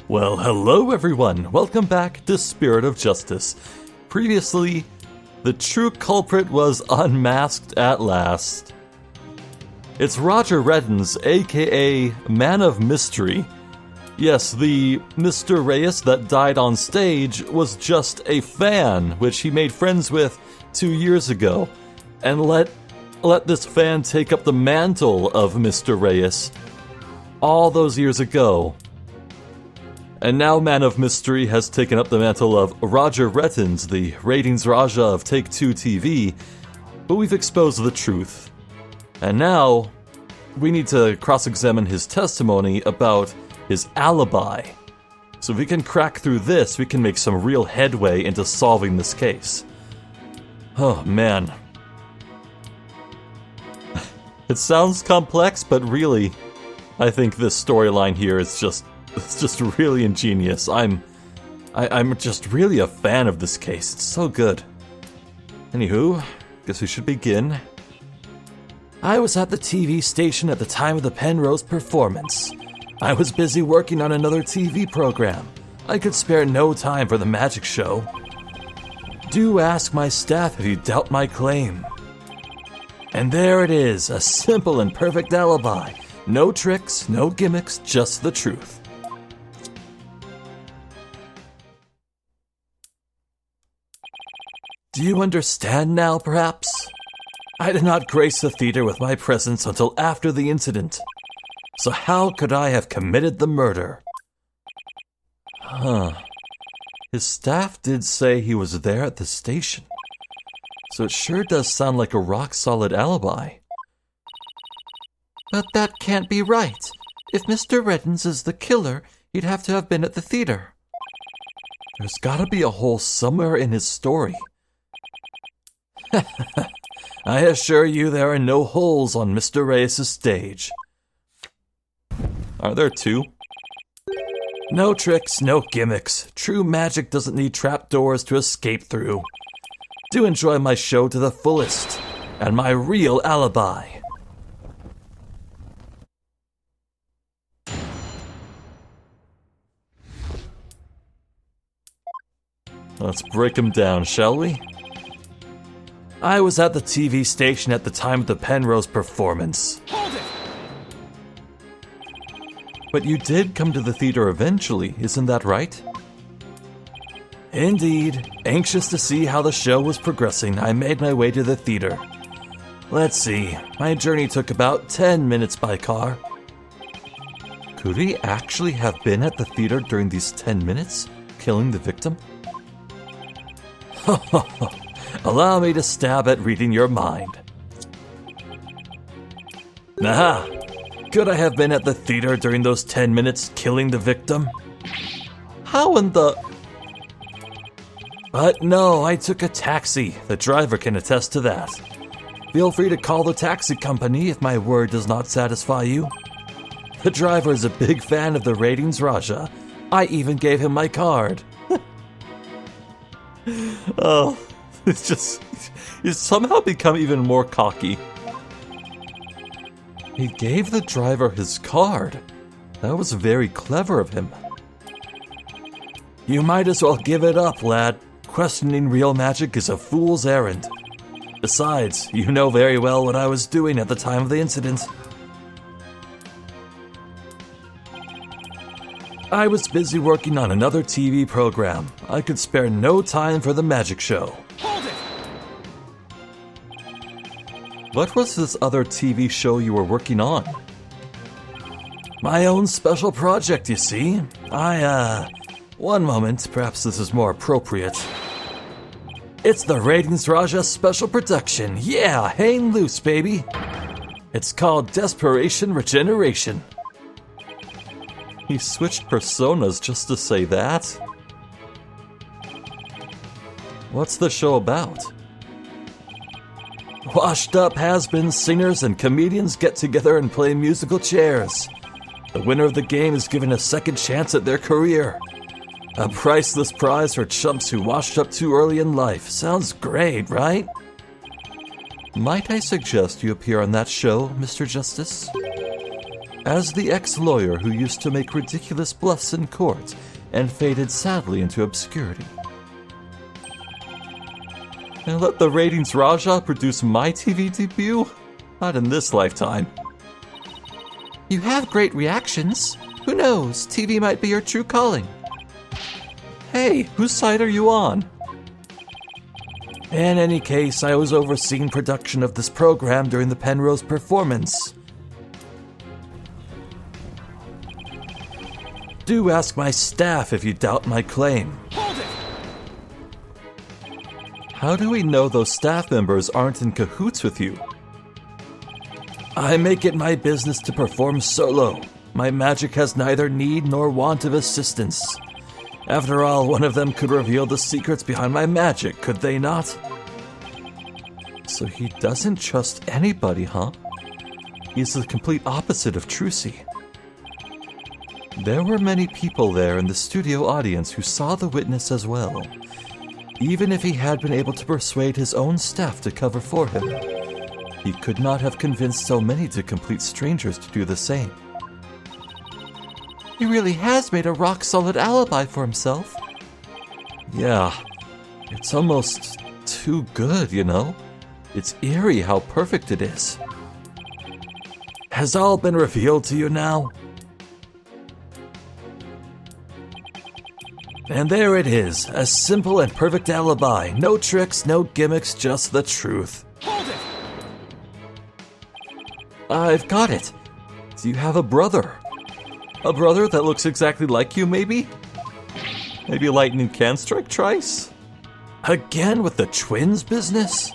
Well, hello everyone. Welcome back to Spirit of Justice. Previously, the true culprit was unmasked at last. It's Roger Reddens, aka Man of Mystery. Yes, the Mr. Reyes that died on stage was just a fan, which he made friends with 2 years ago, and let this fan take up the mantle of Mr. Reyes all those years ago. And now Man of Mystery has taken up the mantle of Roger Reddens, the ratings Raja of Take-Two TV, but we've exposed the truth. And now, we need to cross-examine his testimony about his alibi. So if we can crack through this, we can make some real headway into solving this case. Oh, man. It sounds complex, but really, I think this storyline here is just really ingenious. I'm just really a fan of this case. It's so good. Anywho, guess we should begin. I was at the TV station at the time of the Penrose performance. I was busy working on another TV program. I could spare no time for the magic show. Do ask my staff if you doubt my claim. And there it is, a simple and perfect alibi. No tricks, no gimmicks, just the truth. Do you understand now, perhaps? I did not grace the theater with my presence until after the incident. So how could I have committed the murder? His staff did say he was there at the station. So it sure does sound like a rock-solid alibi. But that can't be right. If Mr. Reddens is the killer, he'd have to have been at the theater. There's gotta be a hole somewhere in his story. I assure you there are no holes on Mr. Reyes' stage. Are there two? No tricks, no gimmicks. True magic doesn't need trapdoors to escape through. Do enjoy my show to the fullest, and my real alibi. Let's break him down, shall we? I was at the TV station at the time of the Penrose performance. Hold it! But you did come to the theater eventually, isn't that right? Indeed. Anxious to see how the show was progressing, I made my way to the theater. Let's see, my journey took about 10 minutes by car. Could he actually have been at the theater during these 10 minutes, killing the victim? Allow me to stab at reading your mind. Aha! Could I have been at the theater during those 10 minutes killing the victim? How in the... But no, I took a taxi. The driver can attest to that. Feel free to call the taxi company if my word does not satisfy you. The driver is a big fan of the ratings Raja. I even gave him my card. Oh, it's somehow become even more cocky. He gave the driver his card. That was very clever of him. You might as well give it up, lad. Questioning real magic is a fool's errand. Besides, you know very well what I was doing at the time of the incident. I was busy working on another TV program. I could spare no time for the magic show. Hold it! What was this other TV show you were working on? My own special project, you see. One moment, perhaps this is more appropriate. It's the Ratings Raja special production. Yeah, hang loose, baby. It's called Desperation Regeneration. He switched personas just to say that? What's the show about? Washed up has-been singers and comedians get together and play musical chairs. The winner of the game is given a second chance at their career. A priceless prize for chumps who washed up too early in life. Sounds great, right? Might I suggest you appear on that show, Mr. Justice? as the ex-lawyer who used to make ridiculous bluffs in court and faded sadly into obscurity. And let the ratings Raja produce my TV debut? Not in this lifetime. You have great reactions. Who knows, TV might be your true calling. Hey, whose side are you on? In any case, I was overseeing production of this program during the Penrose performance. Do ask my staff if you doubt my claim. Hold it! How do we know those staff members aren't in cahoots with you? I make it my business to perform solo. My magic has neither need nor want of assistance. After all, one of them could reveal the secrets behind my magic, could they not? So he doesn't trust anybody, huh? He's the complete opposite of Trucy. There were many people there in the studio audience who saw the witness as well. Even if he had been able to persuade his own staff to cover for him, he could not have convinced so many to complete strangers to do the same. He really has made a rock-solid alibi for himself. Yeah, it's almost too good, you know? It's eerie how perfect it is. Has all been revealed to you now? And there it is, a simple and perfect alibi. No tricks, no gimmicks, just the truth. Hold it! I've got it. Do you have a brother? A brother that looks exactly like you, maybe? Maybe lightning can strike twice? Again with the twins business?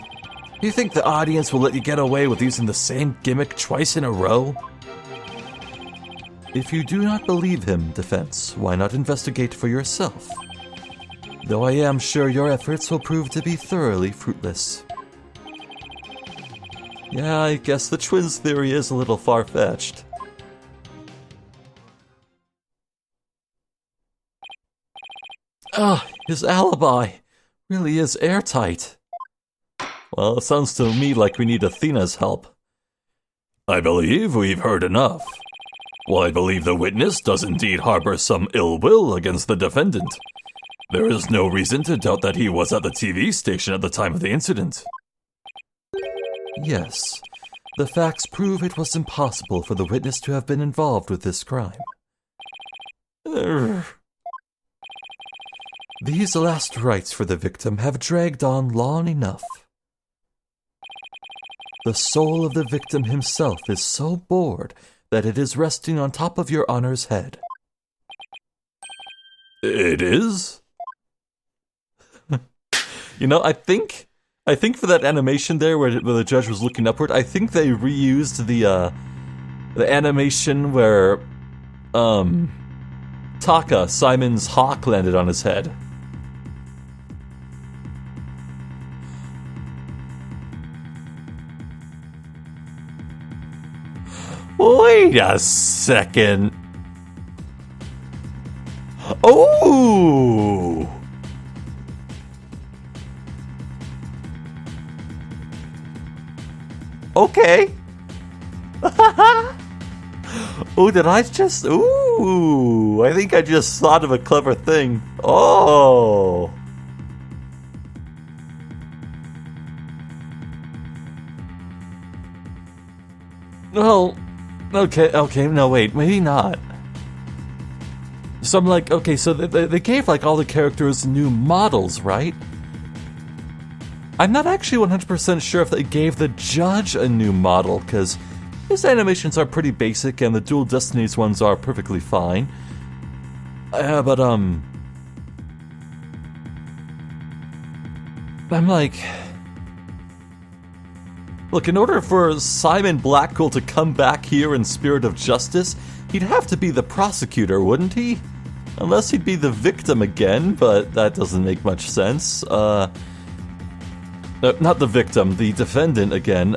You think the audience will let you get away with using the same gimmick twice in a row? If you do not believe him, Defense, why not investigate for yourself? Though I am sure your efforts will prove to be thoroughly fruitless. Yeah, I guess the twins theory is a little far-fetched. His alibi really is airtight. Well, it sounds to me like we need Athena's help. I believe we've heard enough. Well, I believe the witness does indeed harbor some ill will against the defendant. There is no reason to doubt that he was at the TV station at the time of the incident. Yes, the facts prove it was impossible for the witness to have been involved with this crime. These last rites for the victim have dragged on long enough. The soul of the victim himself is so bored that it is resting on top of your Honor's head. It is? You know, I think for that animation there where the judge was looking upward, I think they reused the animation where Taka, Simon's hawk, landed on his head. Wait a second. Oh! Okay. Oh, did I just... Ooh! I think I just thought of a clever thing. Oh! Well... Okay, no, wait, maybe not. So I'm like, okay, so they gave, like, all the characters new models, right? I'm not actually 100% sure if they gave the judge a new model, because his animations are pretty basic, and the Dual Destinies ones are perfectly fine. But, I'm like... Look, in order for Simon Blackquill to come back here in Spirit of Justice, he'd have to be the prosecutor, wouldn't he? Unless he'd be the victim again, but that doesn't make much sense. Not the victim, the defendant again.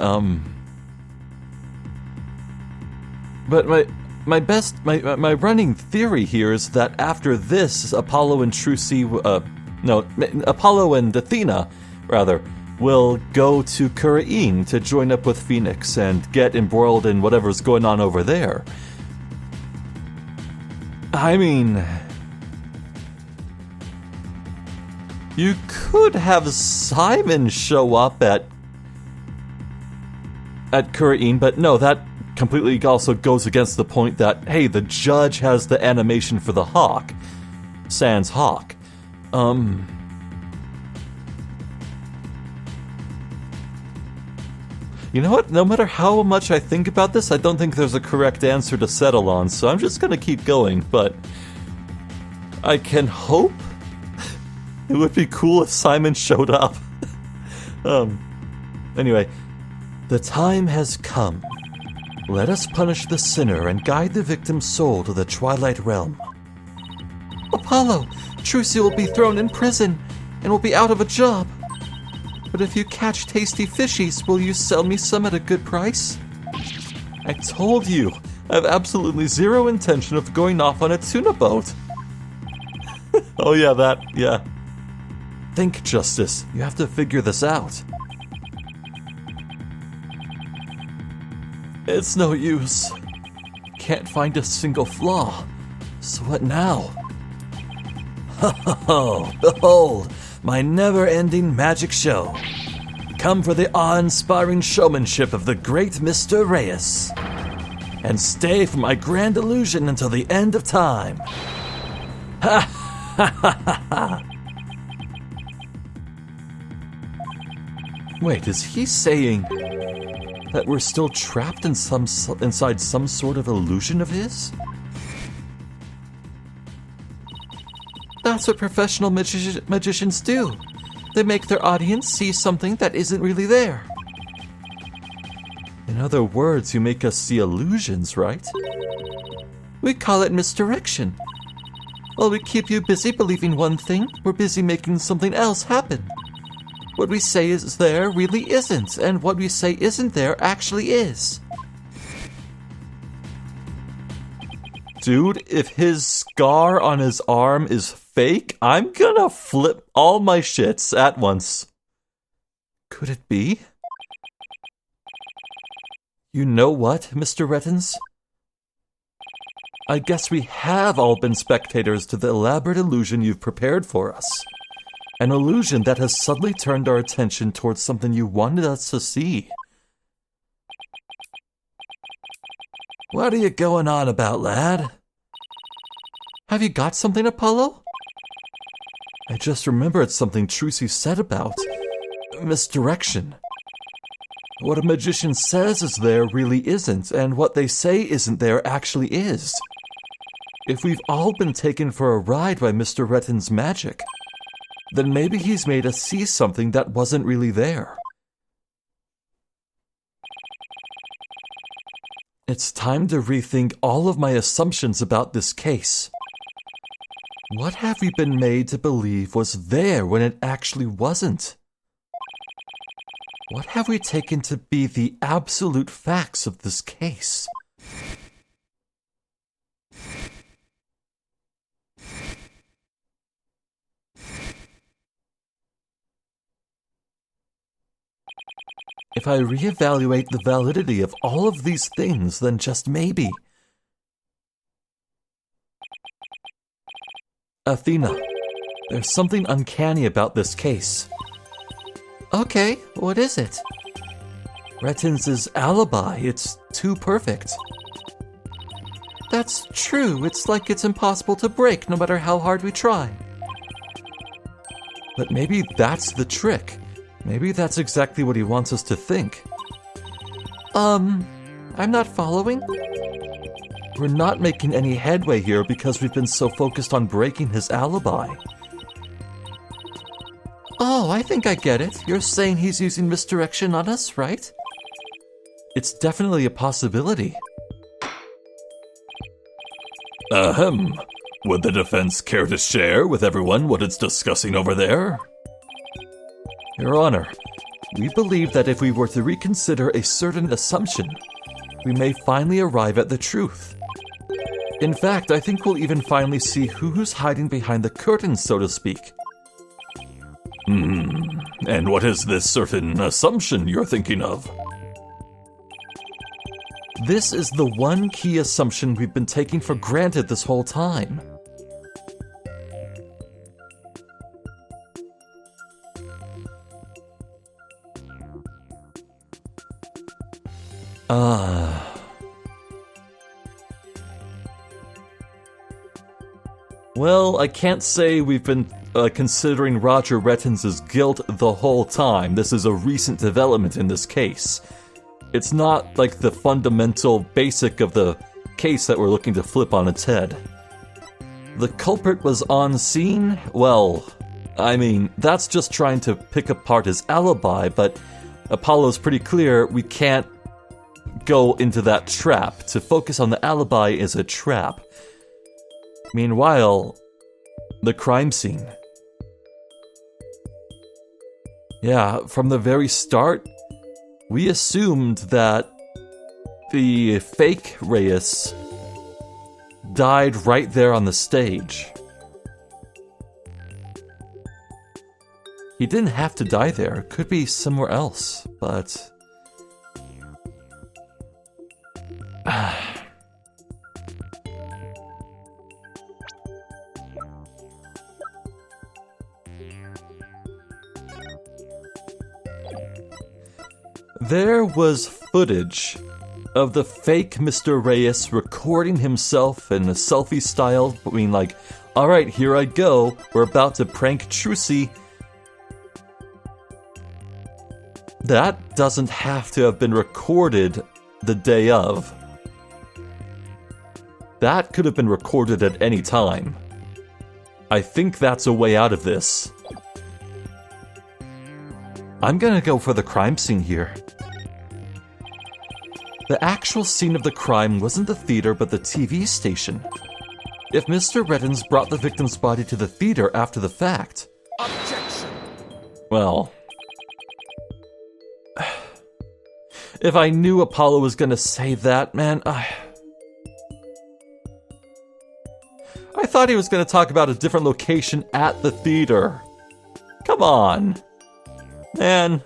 But my running theory here is that after this, Apollo and Apollo and Athena, rather, will go to Khura'in to join up with Phoenix and get embroiled in whatever's going on over there. I mean, you could have Simon show up at Khura'in, but no, that completely also goes against the point that, hey, the judge has the animation for the hawk. Sans hawk. You know what? No matter how much I think about this, I don't think there's a correct answer to settle on, so I'm just gonna keep going, but I can hope it would be cool if Simon showed up. Anyway, the time has come. Let us punish the sinner and guide the victim's soul to the Twilight Realm. Apollo, Trucy will be thrown in prison and will be out of a job. But if you catch tasty fishies, will you sell me some at a good price? I told you, I have absolutely zero intention of going off on a tuna boat. Oh yeah. Think, Justice. You have to figure this out. It's no use. Can't find a single flaw. So what now? Ho, behold, my never-ending magic show. Come for the awe-inspiring showmanship of the great Mr. Reyes. And stay for my grand illusion until the end of time. Ha ha ha ha. Wait, is he saying that we're still trapped inside some sort of illusion of his? That's what professional magicians do. They make their audience see something that isn't really there. In other words, you make us see illusions, right? We call it misdirection. While we keep you busy believing one thing, we're busy making something else happen. What we say is there really isn't, and what we say isn't there actually is. Dude, if his scar on his arm is fake, I'm gonna flip all my shits at once. Could it be? You know what, Mr. Rettens? I guess we have all been spectators to the elaborate illusion you've prepared for us. An illusion that has suddenly turned our attention towards something you wanted us to see. What are you going on about, lad? Have you got something, Apollo? I just remembered something Trucy said about misdirection. What a magician says is there really isn't, and what they say isn't there actually is. If we've all been taken for a ride by Mr. Retten's magic, then maybe he's made us see something that wasn't really there. It's time to rethink all of my assumptions about this case. What have we been made to believe was there when it actually wasn't? What have we taken to be the absolute facts of this case? If I reevaluate the validity of all of these things, then just maybe. Athena, there's something uncanny about this case. Okay, what is it? Rettens' alibi, it's too perfect. That's true, it's like it's impossible to break no matter how hard we try. But maybe that's the trick. Maybe that's exactly what he wants us to think. I'm not following. We're not making any headway here because we've been so focused on breaking his alibi. Oh, I think I get it. You're saying he's using misdirection on us, right? It's definitely a possibility. Ahem. Would the defense care to share with everyone what it's discussing over there? Your Honor, we believe that if we were to reconsider a certain assumption, we may finally arrive at the truth. In fact, I think we'll even finally see who's hiding behind the curtain, so to speak. And what is this certain assumption you're thinking of? This is the one key assumption we've been taking for granted this whole time. Well, I can't say we've been considering Roger Rettins' guilt the whole time. This is a recent development in this case. It's not like the fundamental basic of the case that we're looking to flip on its head. The culprit was on scene? Well, I mean, that's just trying to pick apart his alibi, but Apollo's pretty clear we can't go into that trap. To focus on the alibi is a trap. Meanwhile, the crime scene. Yeah, from the very start, we assumed that the fake Reyes died right there on the stage. He didn't have to die there. It could be somewhere else, but... There was footage of the fake Mr. Reyes recording himself in a selfie style, being like, alright, here I go, we're about to prank Trucy. That doesn't have to have been recorded the day of. That could have been recorded at any time. I think that's a way out of this. I'm gonna go for the crime scene here. The actual scene of the crime wasn't the theater, but the TV station. If Mr. Rettins brought the victim's body to the theater after the fact... Objection! Well... If I knew Apollo was gonna say that, man, I thought he was gonna talk about a different location at the theater. Come on. Man.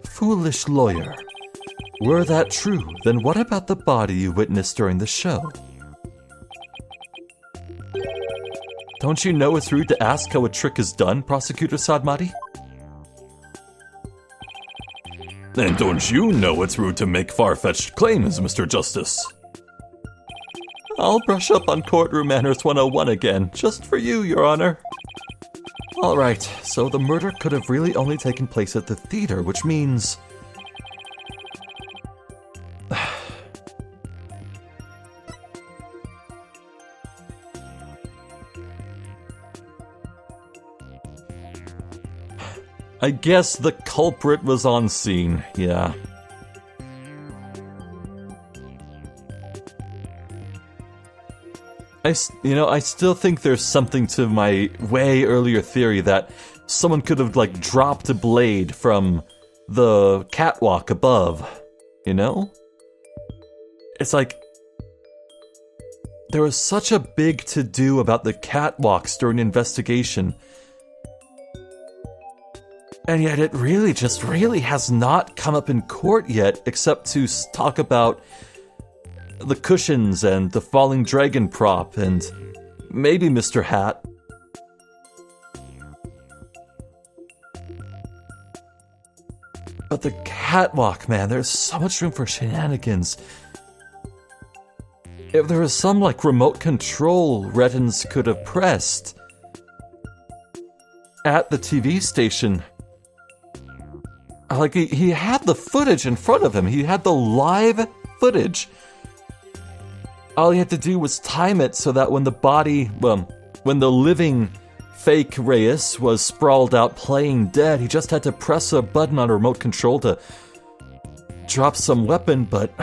Foolish lawyer. Were that true, then what about the body you witnessed during the show? Don't you know it's rude to ask how a trick is done, Prosecutor Sadmati? And don't you know it's rude to make far-fetched claims, Mr. Justice? I'll brush up on Courtroom Manners 101 again, just for you, Your Honor. Alright, so the murder could have really only taken place at the theater, which means... I guess the culprit was on scene, yeah. I still think there's something to my way earlier theory that someone could have, like, dropped a blade from the catwalk above, you know? It's like... There was such a big to-do about the catwalks during the investigation. And yet it really has not come up in court yet, except to talk about the cushions and the falling dragon prop and maybe Mr. Hat. But the catwalk, man, there's so much room for shenanigans. If there was some, like, remote control Rettins could have pressed at the TV station... Like, he had the footage in front of him. He had the live footage. All he had to do was time it so that when the body, well, when the living fake Reyes was sprawled out playing dead, he just had to press a button on a remote control to drop some weapon, but...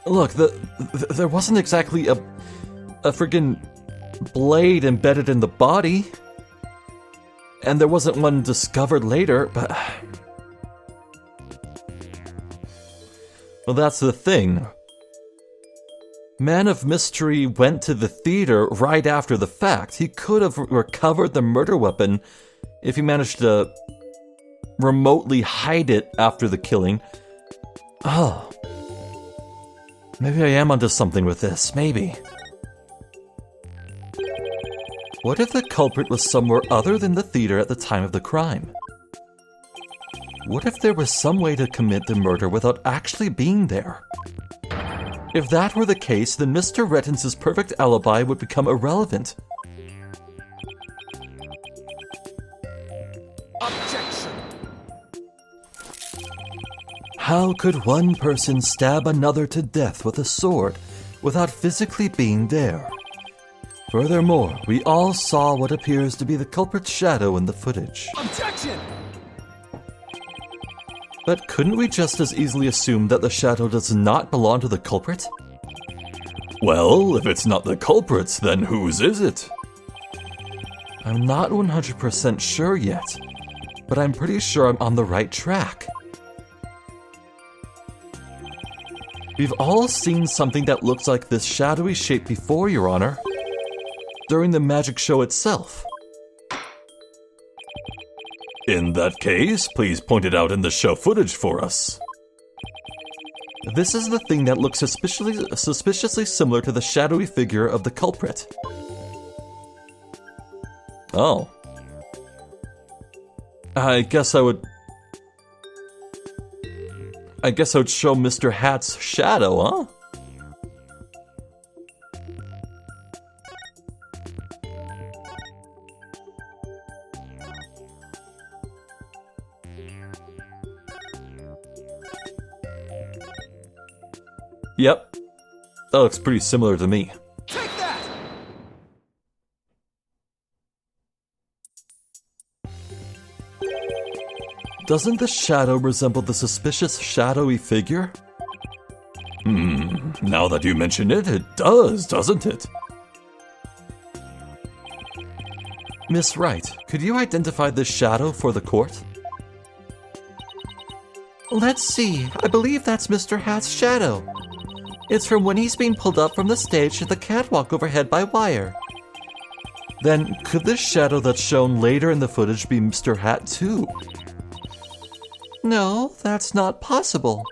Look, there wasn't exactly a friggin' blade embedded in the body. And there wasn't one discovered later, but... Well, that's the thing. Man of Mystery went to the theater right after the fact. He could have recovered the murder weapon if he managed to remotely hide it after the killing. Oh. Maybe I am onto something with this, maybe. What if the culprit was somewhere other than the theater at the time of the crime? What if there was some way to commit the murder without actually being there? If that were the case, then Mr. Rettens' perfect alibi would become irrelevant. Objection! How could one person stab another to death with a sword without physically being there? Furthermore, we all saw what appears to be the culprit's shadow in the footage. Objection! But couldn't we just as easily assume that the shadow does not belong to the culprit? Well, if it's not the culprit's, then whose is it? I'm not 100% sure yet, but I'm pretty sure I'm on the right track. We've all seen something that looks like this shadowy shape before, Your Honor, during the magic show itself. In that case, please point it out in the show footage for us. This is the thing that looks suspiciously similar to the shadowy figure of the culprit. Oh. I guess I would show Mr. Hat's shadow, huh? Yep. That looks pretty similar to me. Take that! Doesn't the shadow resemble the suspicious shadowy figure? Now that you mention it, it does, doesn't it? Miss Wright, could you identify this shadow for the court? Let's see, I believe that's Mr. Hat's shadow. It's from when he's being pulled up from the stage to the catwalk overhead by wire. Then, could this shadow that's shown later in the footage be Mr. Hat too? No, that's not possible.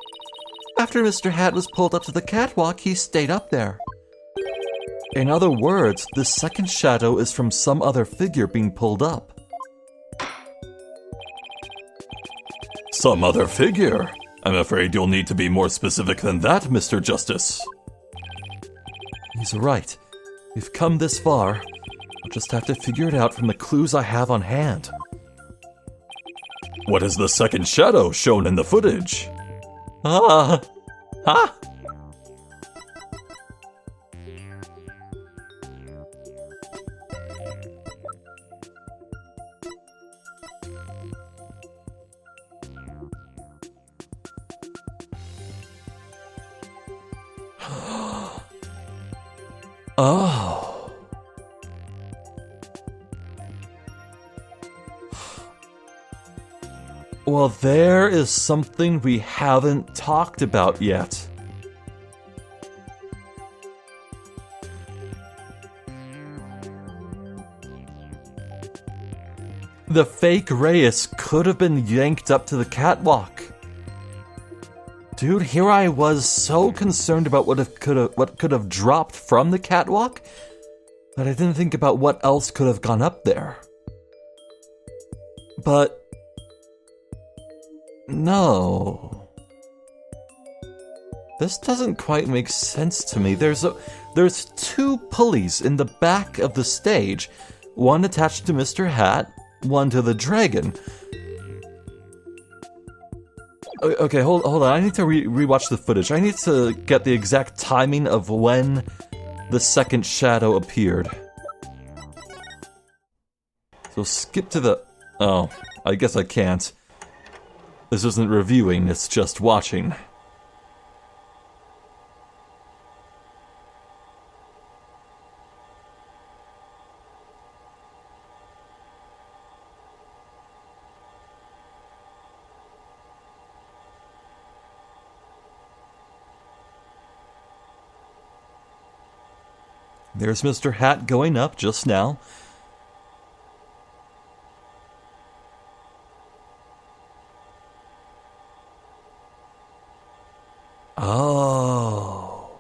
After Mr. Hat was pulled up to the catwalk, he stayed up there. In other words, this second shadow is from some other figure being pulled up. Some other figure? I'm afraid you'll need to be more specific than that, Mr. Justice. He's right. We've come this far. I'll just have to figure it out from the clues I have on hand. What is the second shadow shown in the footage? Ah! Ha! Oh. Well, there is something we haven't talked about yet. The fake Reyes could have been yanked up to the catwalk. Dude, here I was so concerned about what could have dropped from the catwalk that I didn't think about what else could have gone up there. But no. This doesn't quite make sense to me. There's two pulleys in the back of the stage, one attached to Mr. Hat, one to the dragon. Okay, hold on. I need to rewatch the footage. I need to get the exact timing of when the second shadow appeared. So skip to the... Oh, I guess I can't. This isn't reviewing, it's just watching. There's Mr. Hat going up just now. Oh.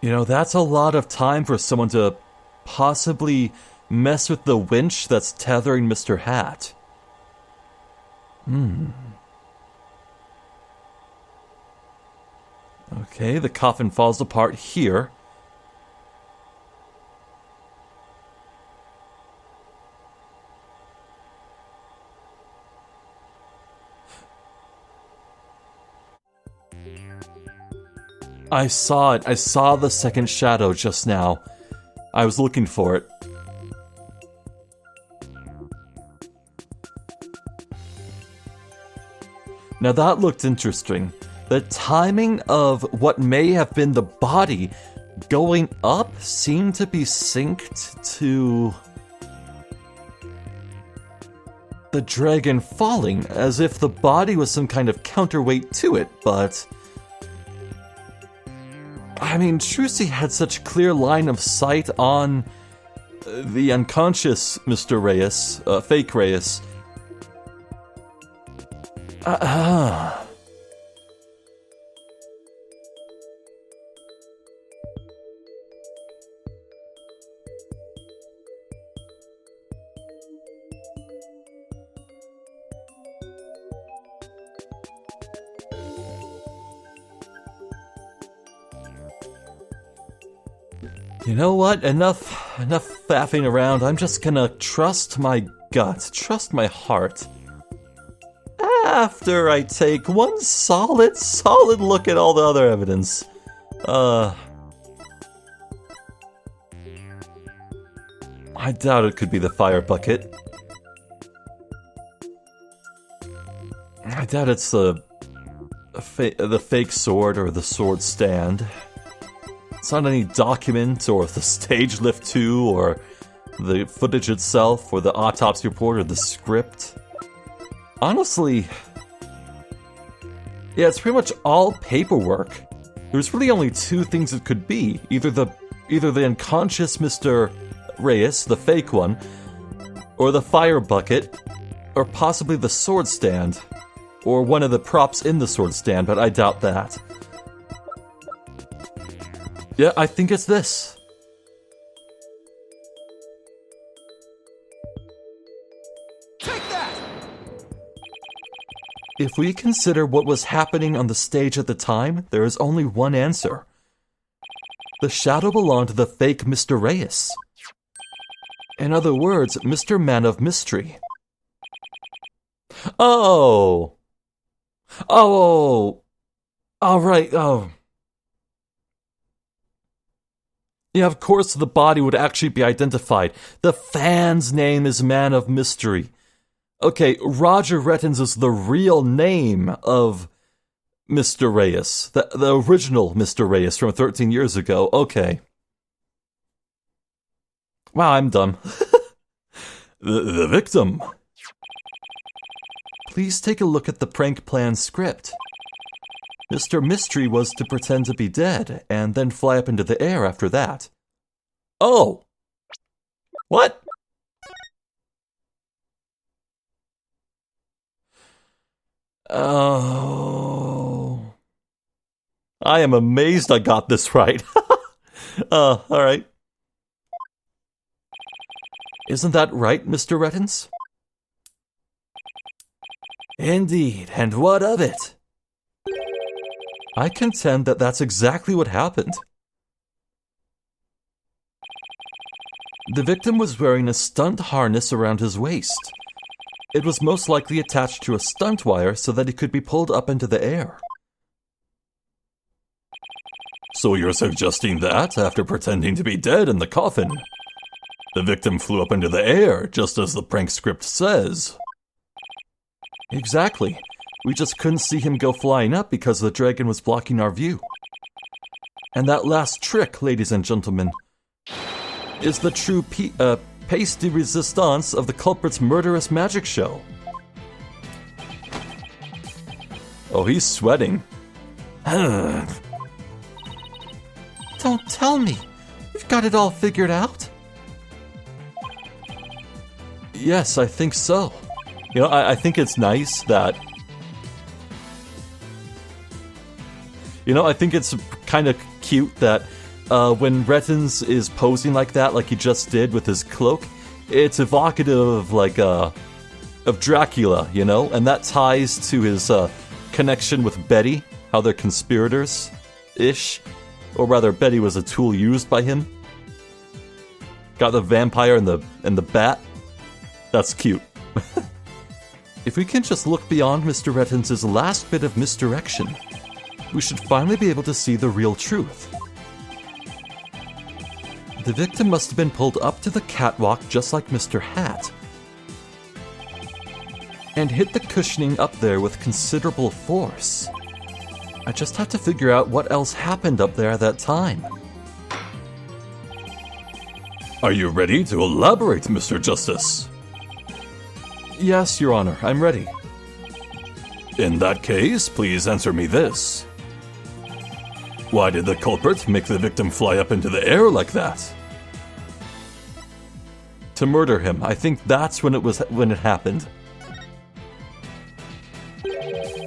You know, that's a lot of time for someone to possibly mess with the winch that's tethering Mr. Hat. Okay, the coffin falls apart here. I saw it. I saw the second shadow just now. I was looking for it. Now that looked interesting. The timing of what may have been the body going up seemed to be synced to the dragon falling, as if the body was some kind of counterweight to it, but I mean, Trucy had such clear line of sight on the unconscious Mr. Reyes, fake Reyes. You know what? Enough faffing around. I'm just gonna trust my gut, trust my heart. After I take one solid look at all the other evidence. I doubt it could be the fire bucket. I doubt it's the fake sword or the sword stand. It's not any document or the stage lift 2 or the footage itself or the autopsy report or the script. Honestly, yeah, it's pretty much all paperwork. There's really only two things it could be. Either the unconscious Mr. Reyes, the fake one, or the fire bucket, or possibly the sword stand, or one of the props in the sword stand, but I doubt that. Yeah, I think it's this. Take that! If we consider what was happening on the stage at the time, there is only one answer. The shadow belonged to the fake Mr. Reyes. In other words, Mr. Man of Mystery. Oh! Alright, oh. Yeah, of course the body would actually be identified. The fan's name is Man of Mystery. Okay, Roger Rettins is the real name of Mr. Reyes. The original Mr. Reyes from 13 years ago. Okay. Wow, I'm dumb. The victim. Please take a look at the prank plan script. Mr. Mystery was to pretend to be dead, and then fly up into the air after that. Oh! What? Oh... I am amazed I got this right. Alright. Isn't that right, Mr. Rettins? Indeed, and what of it? I contend that that's exactly what happened. The victim was wearing a stunt harness around his waist. It was most likely attached to a stunt wire so that he could be pulled up into the air. So you're suggesting that, after pretending to be dead in the coffin, the victim flew up into the air, just as the prank script says? Exactly. We just couldn't see him go flying up because the dragon was blocking our view. And that last trick, ladies and gentlemen, is the true pièce de résistance of the culprit's murderous magic show. Oh, he's sweating. Don't tell me. You've got it all figured out? Yes, I think so. You know, I think it's nice that You know, I think it's kind of cute that when Rettins is posing like that, like he just did with his cloak, it's evocative, like, of Dracula, you know? And that ties to his connection with Betty, how they're conspirators-ish. Or rather, Betty was a tool used by him. Got the vampire and the bat. That's cute. If we can just look beyond Mr. Rettins' last bit of misdirection, we should finally be able to see the real truth. The victim must have been pulled up to the catwalk just like Mr. Hat, and hit the cushioning up there with considerable force. I just have to figure out what else happened up there at that time. Are you ready to elaborate, Mr. Justice? Yes, Your Honor, I'm ready. In that case, please answer me this. Why did the culprit make the victim fly up into the air like that? To murder him. I think that's when it happened.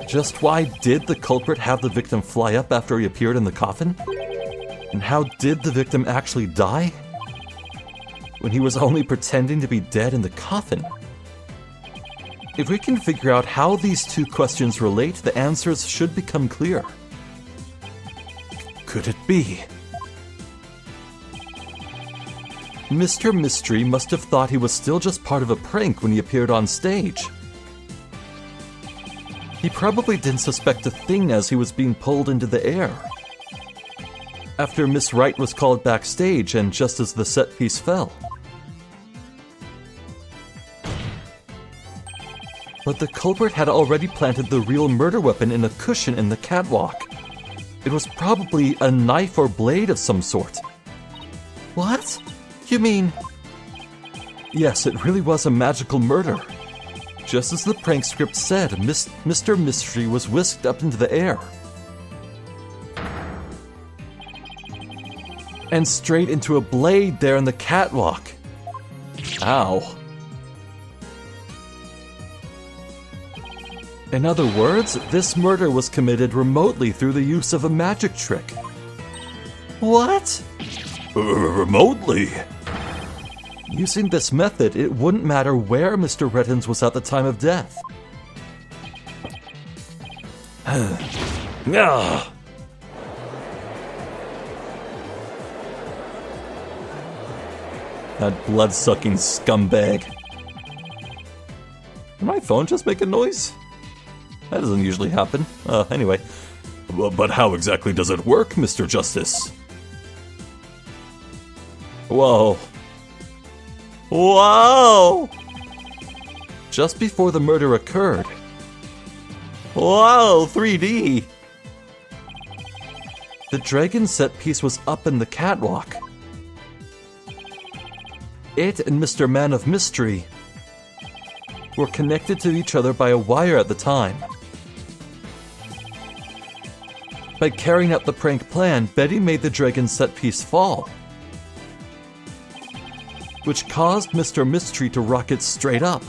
Just why did the culprit have the victim fly up after he appeared in the coffin? And how did the victim actually die? When he was only pretending to be dead in the coffin? If we can figure out how these two questions relate, the answers should become clear. Could it be? Mr. Mystery must have thought he was still just part of a prank when he appeared on stage. He probably didn't suspect a thing as he was being pulled into the air. After Miss Wright was called backstage and just as the set piece fell. But the culprit had already planted the real murder weapon in a cushion in the catwalk. It was probably a knife or blade of some sort. What? You mean... Yes, it really was a magical murder. Just as the prank script said, Mr. Mystery was whisked up into the air. And straight into a blade there in the catwalk. Ow. In other words, this murder was committed remotely through the use of a magic trick. What? Remotely? Using this method, it wouldn't matter where Mr. Rettins was at the time of death. Ah. That blood-sucking scumbag. Did my phone just make a noise? That doesn't usually happen. Anyway. But how exactly does it work, Mr. Justice? Whoa. Whoa! Just before the murder occurred. Whoa, 3D! The dragon set piece was up in the catwalk. It and Mr. Man of Mystery were connected to each other by a wire at the time. By carrying out the prank plan, Betty made the dragon set piece fall, which caused Mr. Mystery to rocket straight up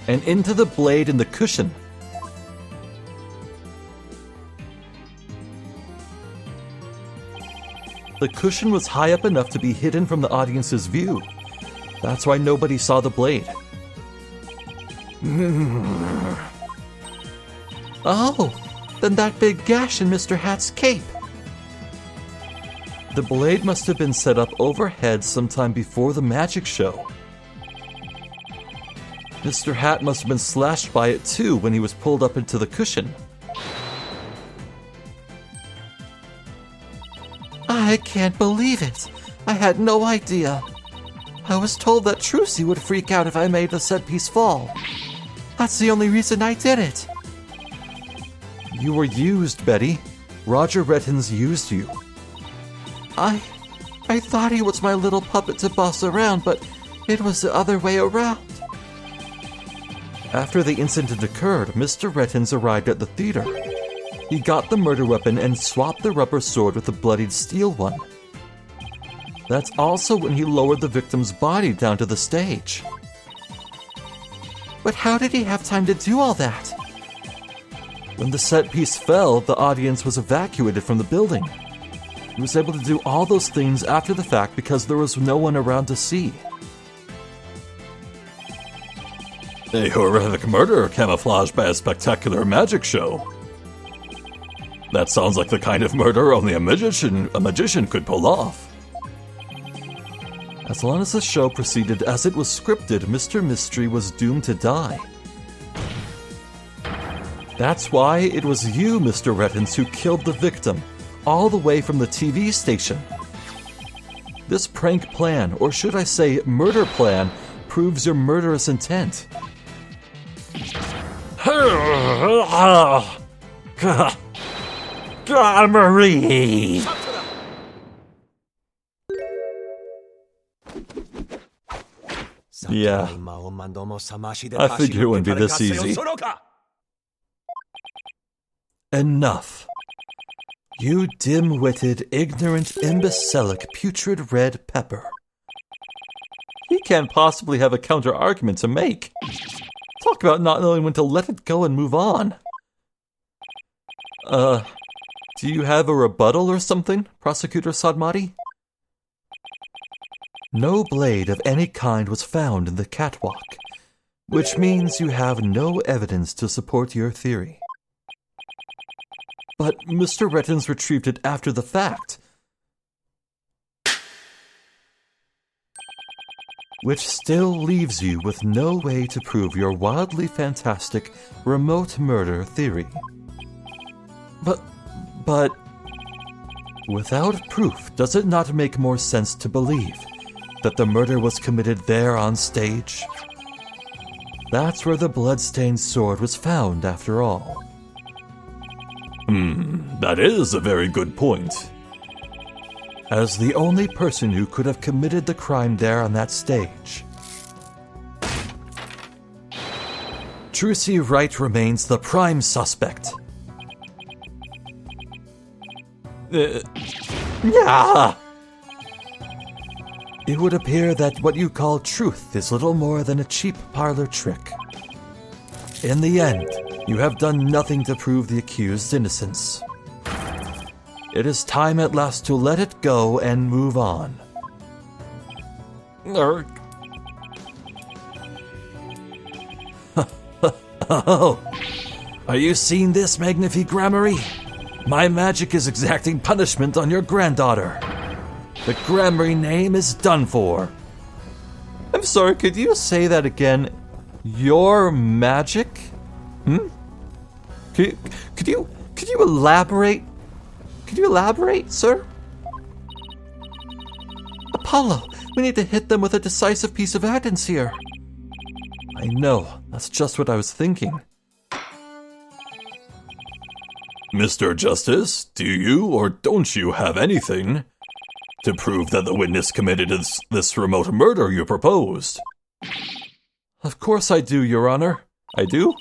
and into the blade in the cushion. The cushion was high up enough to be hidden from the audience's view. That's why nobody saw the blade. Oh, then that big gash in Mr. Hat's cape. The blade must have been set up overhead sometime before the magic show. Mr. Hat must have been slashed by it too when he was pulled up into the cushion. I can't believe it. I had no idea. I was told that Trucy would freak out if I made the set piece fall. That's the only reason I did it. You were used, Betty. Roger Rettins used you. I thought he was my little puppet to boss around, but it was the other way around. After the incident occurred, Mr. Rettins arrived at the theater. He got the murder weapon and swapped the rubber sword with the bloodied steel one. That's also when he lowered the victim's body down to the stage. But how did he have time to do all that? When the set piece fell, the audience was evacuated from the building. He was able to do all those things after the fact because there was no one around to see. A horrific murder camouflaged by a spectacular magic show. That sounds like the kind of murder only a magician could pull off. As long as the show proceeded as it was scripted, Mr. Mystery was doomed to die. That's why it was you, Mr. Rettins, who killed the victim, all the way from the TV station. This prank plan, or should I say murder plan, proves your murderous intent. Marie! Yeah, I figure it wouldn't be this easy. Enough. You dim-witted, ignorant, imbecilic, putrid red pepper. He can't possibly have a counter-argument to make. Talk about not knowing when to let it go and move on. Do you have a rebuttal or something, Prosecutor Sadmati? No blade of any kind was found in the catwalk, which means you have no evidence to support your theory. But Mr. Rettins retrieved it after the fact, which still leaves you with no way to prove your wildly fantastic remote murder theory. But without proof, does it not make more sense to believe that the murder was committed there on stage? That's where the blood-stained sword was found, after all. That is a very good point. As the only person who could have committed the crime there on that stage, Trucy Wright remains the prime suspect. Yeah! It would appear that what you call truth is little more than a cheap parlor trick. In the end, you have done nothing to prove the accused's innocence. It is time at last to let it go and move on. Oh, are you seeing this, Magnifique Gramarye? My magic is exacting punishment on your granddaughter. The Gramarye name is done for. I'm sorry, could you say that again? Your magic? Could you elaborate? Could you elaborate, sir? Apollo, we need to hit them with a decisive piece of evidence here. I know, that's just what I was thinking. Mr. Justice, do you or don't you have anything to prove that the witness committed this remote murder you proposed? Of course I do, Your Honor. I do.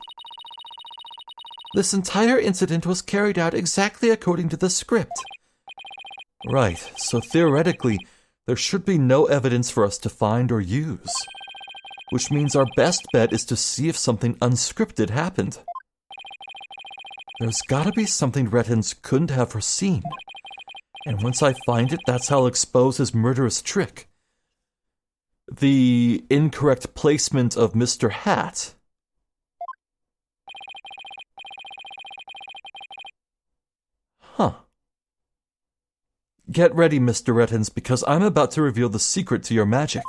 This entire incident was carried out exactly according to the script. Right, so theoretically, there should be no evidence for us to find or use. Which means our best bet is to see if something unscripted happened. There's gotta be something Rettins couldn't have foreseen. And once I find it, that's how I'll expose his murderous trick. The incorrect placement of Mr. Hat. Huh. Get ready, Mr. Rettins, because I'm about to reveal the secret to your magic.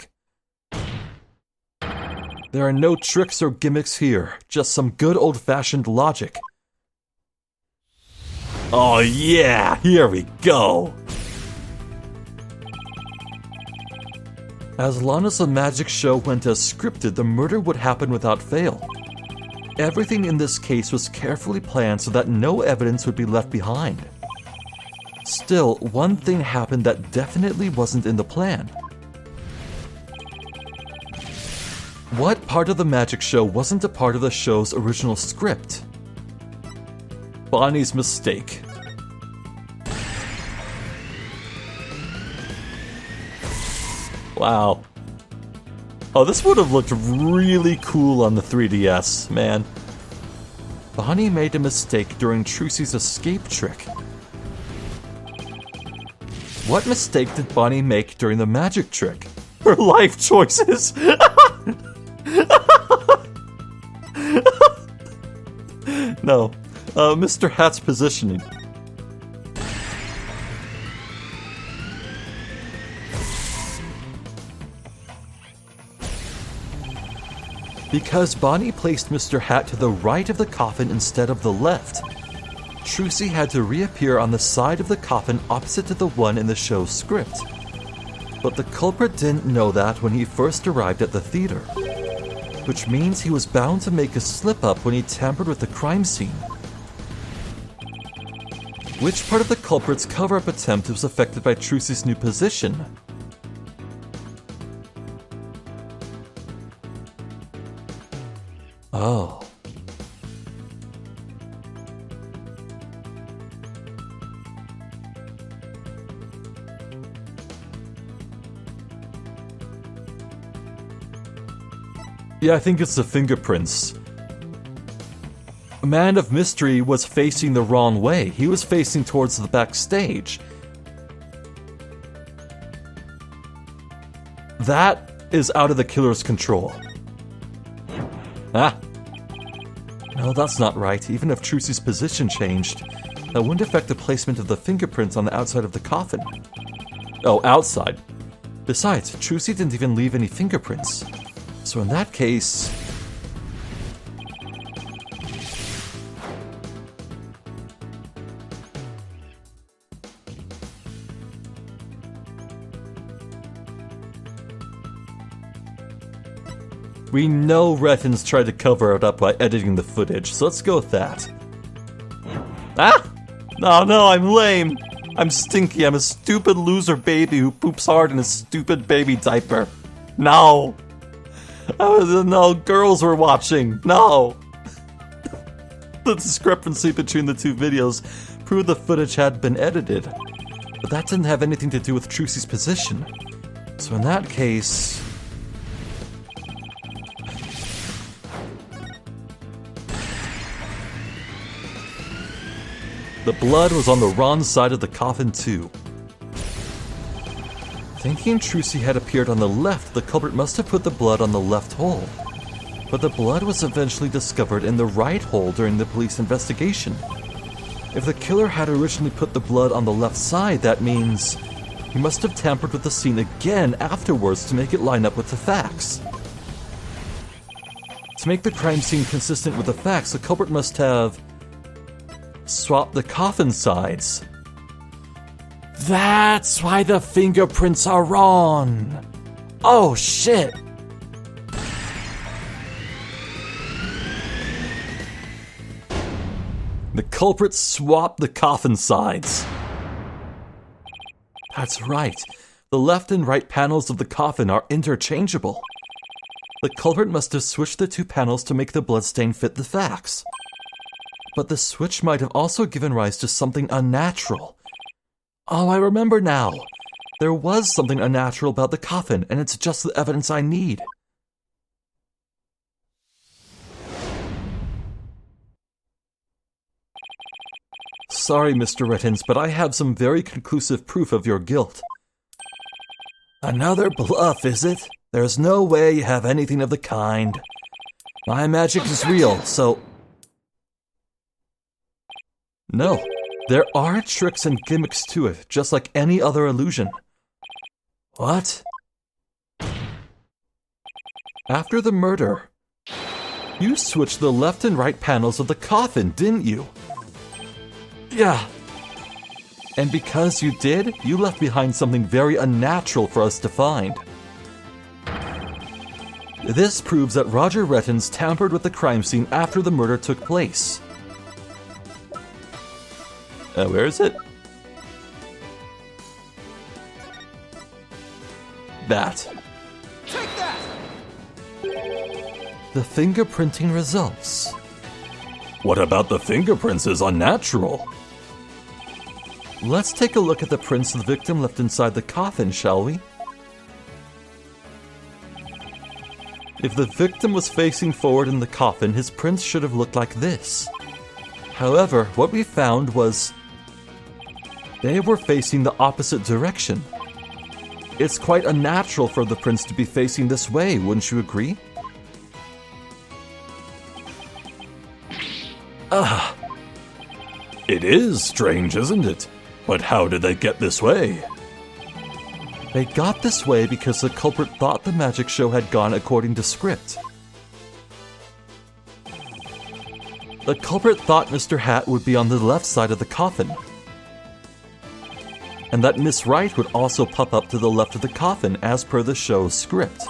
There are no tricks or gimmicks here, just some good old-fashioned logic. Oh yeah, here we go! As long as the magic show went as scripted, the murder would happen without fail. Everything in this case was carefully planned so that no evidence would be left behind. Still, one thing happened that definitely wasn't in the plan. What part of the magic show wasn't a part of the show's original script? Bonnie's mistake. Wow. Oh, this would have looked really cool on the 3DS, man. Bonnie made a mistake during Trucy's escape trick. What mistake did Bonnie make during the magic trick? Her life choices! No. Mr. Hat's positioning. Because Bonnie placed Mr. Hat to the right of the coffin instead of the left, Trucy had to reappear on the side of the coffin opposite to the one in the show's script. But the culprit didn't know that when he first arrived at the theater, which means he was bound to make a slip-up when he tampered with the crime scene. Which part of the culprit's cover-up attempt was affected by Trucy's new position? Oh. Yeah, I think it's the fingerprints. Man of Mystery was facing the wrong way. He was facing towards the backstage. That is out of the killer's control. Ah. No, that's not right. Even if Trucy's position changed, that wouldn't affect the placement of the fingerprints on the outside of the coffin. Oh, outside. Besides, Trucy didn't even leave any fingerprints. So in that case... We know Rettins tried to cover it up by editing the footage, so let's go with that. Ah! No, I'm lame. I'm stinky. I'm a stupid loser baby who poops hard in a stupid baby diaper. No! No, girls were watching. No! The discrepancy between the two videos proved the footage had been edited. But that didn't have anything to do with Trucy's position. So in that case... the blood was on the wrong side of the coffin too. Thinking Trucy had appeared on the left, the culprit must have put the blood on the left hole. But the blood was eventually discovered in the right hole during the police investigation. If the killer had originally put the blood on the left side, that means he must have tampered with the scene again afterwards to make it line up with the facts. To make the crime scene consistent with the facts, the culprit must have swapped the coffin sides. That's why the fingerprints are wrong. Oh shit. The culprit swapped the coffin sides. That's right. The left and right panels of the coffin are interchangeable. The culprit must have switched the two panels to make the bloodstain fit the facts. But the switch might have also given rise to something unnatural. Oh, I remember now. There was something unnatural about the coffin, and it's just the evidence I need. Sorry, Mr. Rettins, but I have some very conclusive proof of your guilt. Another bluff, is it? There's no way you have anything of the kind. My magic is real, so... No, there are tricks and gimmicks to it, just like any other illusion. What? After the murder, you switched the left and right panels of the coffin, didn't you? Yeah. And because you did, you left behind something very unnatural for us to find. This proves that Roger Rettins tampered with the crime scene after the murder took place. Where is it? That. Take that! The fingerprinting results. What about the fingerprints is unnatural? Let's take a look at the prints the victim left inside the coffin, shall we? If the victim was facing forward in the coffin, his prints should have looked like this. However, what we found was they were facing the opposite direction. It's quite unnatural for the prince to be facing this way, wouldn't you agree? It is strange, isn't it? But how did they get this way? They got this way because the culprit thought the magic show had gone according to script. The culprit thought Mr. Hat would be on the left side of the coffin, and that Miss Wright would also pop up to the left of the coffin as per the show's script.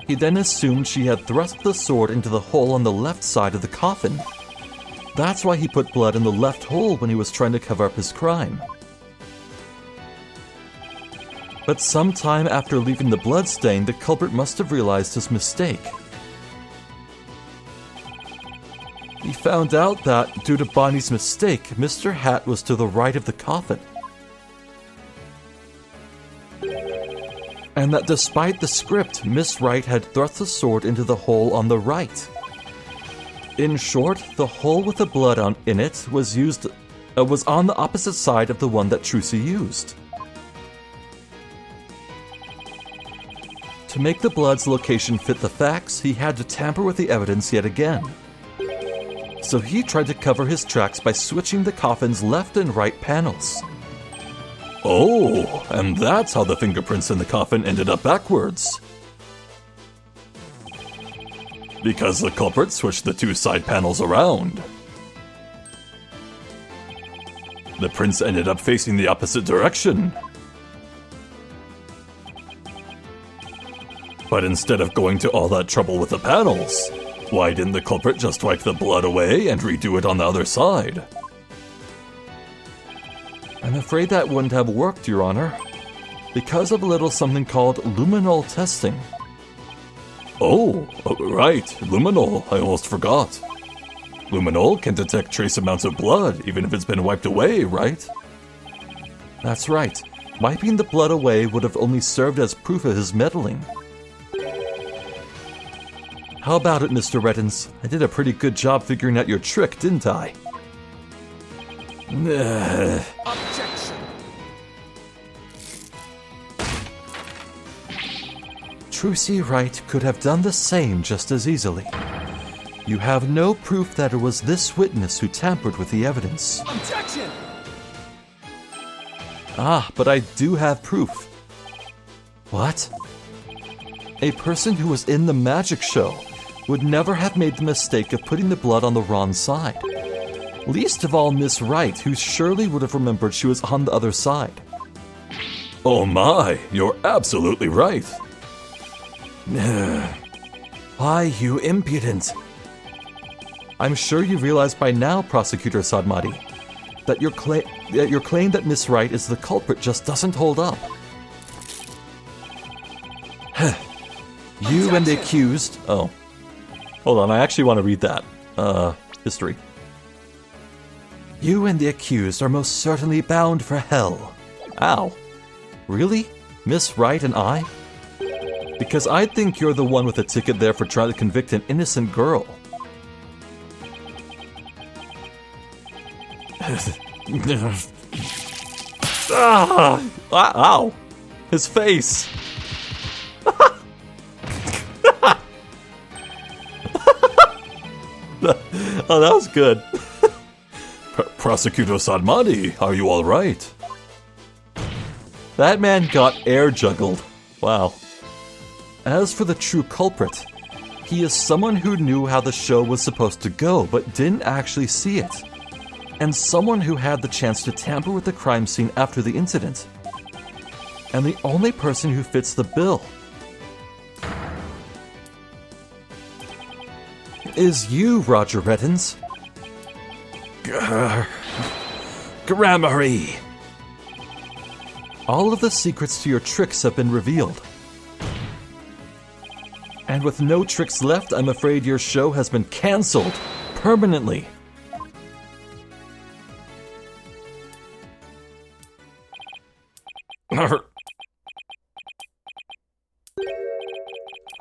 He then assumed she had thrust the sword into the hole on the left side of the coffin. That's why he put blood in the left hole when he was trying to cover up his crime. But sometime after leaving the bloodstain, the culprit must have realized his mistake. He found out that, due to Bonnie's mistake, Mr. Hat was to the right of the coffin. And that despite the script, Miss Wright had thrust the sword into the hole on the right. In short, the hole with the blood in it was on the opposite side of the one that Trucy used. To make the blood's location fit the facts, he had to tamper with the evidence yet again. So he tried to cover his tracks by switching the coffin's left and right panels. Oh, and that's how the fingerprints in the coffin ended up backwards. Because the culprit switched the two side panels around. The prince ended up facing the opposite direction. But instead of going to all that trouble with the panels, why didn't the culprit just wipe the blood away and redo it on the other side? I'm afraid that wouldn't have worked, Your Honor, because of a little something called luminol testing. Oh, right, luminol, I almost forgot. Luminol can detect trace amounts of blood, even if it's been wiped away, right? That's right. Wiping the blood away would have only served as proof of his meddling. How about it, Mr. Reddens? I did a pretty good job figuring out your trick, didn't I? Objection! Trucy Wright could have done the same just as easily. You have no proof that it was this witness who tampered with the evidence. Objection! But I do have proof. What? A person who was in the magic show would never have made the mistake of putting the blood on the wrong side. Least of all Miss Wright, who surely would have remembered she was on the other side. Oh my, you're absolutely right. Why, you impudent! I'm sure you realize by now, Prosecutor Sadmati, that your claim that Miss Wright is the culprit just doesn't hold up. You and the accused... Oh. Hold on, I actually want to read that. History. You and the accused are most certainly bound for hell. Ow. Really? Miss Wright and I? Because I think you're the one with the ticket there for trying to convict an innocent girl. Ow! His face! Oh, that was good. Prosecutor Sadmati, are you alright? That man got air juggled. Wow. As for the true culprit, he is someone who knew how the show was supposed to go, but didn't actually see it. And someone who had the chance to tamper with the crime scene after the incident. And the only person who fits the bill is you, Roger Reddens. Gramarye. All of the secrets to your tricks have been revealed. And with no tricks left, I'm afraid your show has been cancelled permanently.